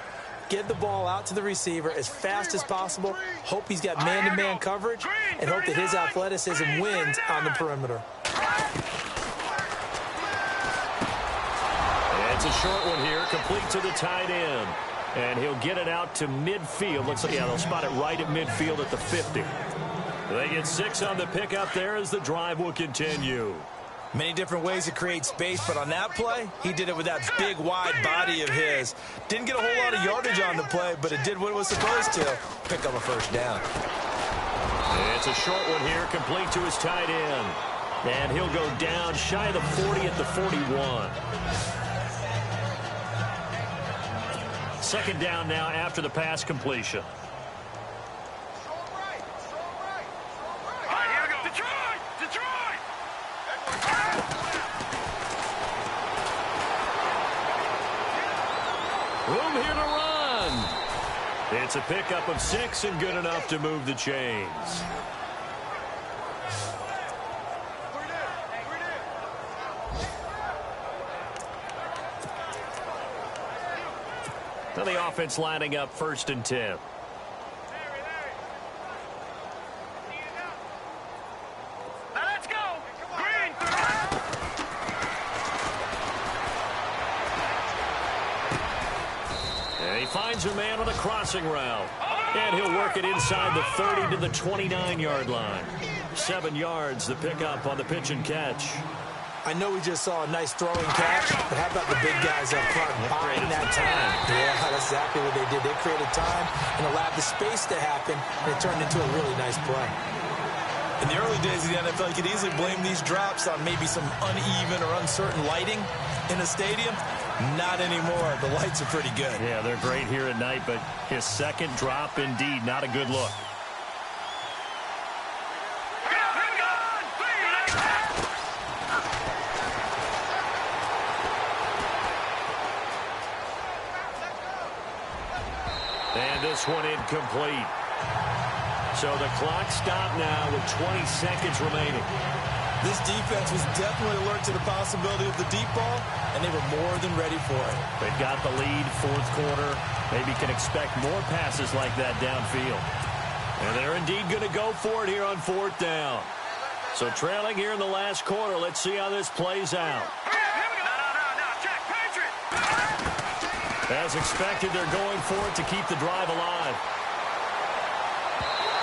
Get the ball out to the receiver as fast as possible, hope he's got man-to-man coverage, and hope that his athleticism wins on the perimeter. It's a short one here, complete to the tight end. And he'll get it out to midfield. Looks like, yeah, they'll spot it right at midfield at the 50. They get 6 on the pickup there as the drive will continue. Many different ways to create space, but on that play, he did it with that big, wide body of his. Didn't get a whole lot of yardage on the play, but it did what it was supposed to. Pick up a 1st down. It's a short one here, complete to his tight end. And he'll go down shy of the 40 at the 41. second down now after the pass completion. All right, here we go. Detroit! Detroit! Room here to run. It's a pickup of 6 and good enough to move the chains. Now the offense lining up 1st and 10. Now let's go! Green! And he finds a man on a crossing route. And he'll work it inside the 30 to the 29-yard line. 7 yards, the pickup on the pitch and catch. I know we just saw a nice throwing catch, but how about the big guys up front buying that time? Yeah, that's exactly what they did. They created time and allowed the space to happen, and it turned into a really nice play. In the early days of the NFL, you could easily blame these drops on maybe some uneven or uncertain lighting in a stadium. Not anymore. The lights are pretty good. Yeah, they're great here at night, but his second drop, indeed, not a good look. And this one incomplete. So the clock stopped now with 20 seconds remaining. This defense was definitely alert to the possibility of the deep ball, and they were more than ready for it. They've got the lead, 4th quarter. Maybe can expect more passes like that downfield. And they're indeed going to go for it here on 4th down. So trailing here in the last quarter, let's see how this plays out. As expected, they're going for it to keep the drive alive.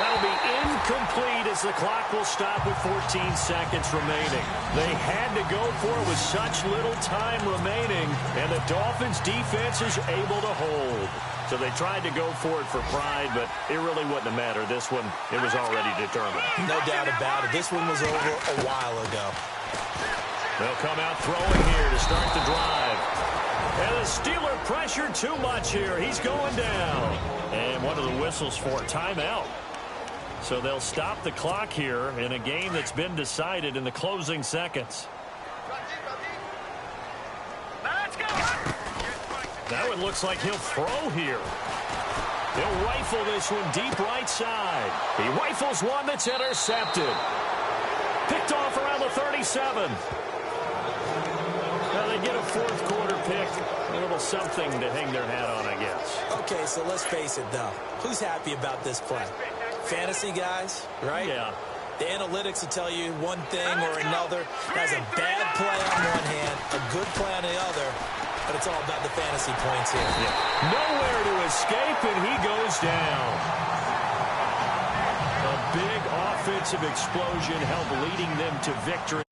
That'll be incomplete as the clock will stop with 14 seconds remaining. They had to go for it with such little time remaining, and the Dolphins' defense is able to hold. So they tried to go for it for pride, but it really wouldn't have mattered. This one, it was already determined. No doubt about it. This one was over a while ago. They'll come out throwing here to start the drive. And the Steeler pressure too much here. He's going down. And one of the whistles for timeout. So they'll stop the clock here in a game that's been decided in the closing seconds. That one looks like he'll throw here. He'll rifle this one deep right side. He rifles one that's intercepted. Picked off around the 37. Now they get a 4th quarter pick. A little something to hang their hat on, I guess. Okay, so let's face it, though. Who's happy about this play? Fantasy guys, right? Yeah. The analytics will tell you one thing or another. That's a bad play on one hand, a good play on the other, but it's all about the fantasy points here. Yeah. Nowhere to escape, and he goes down. A big offensive explosion helped leading them to victory.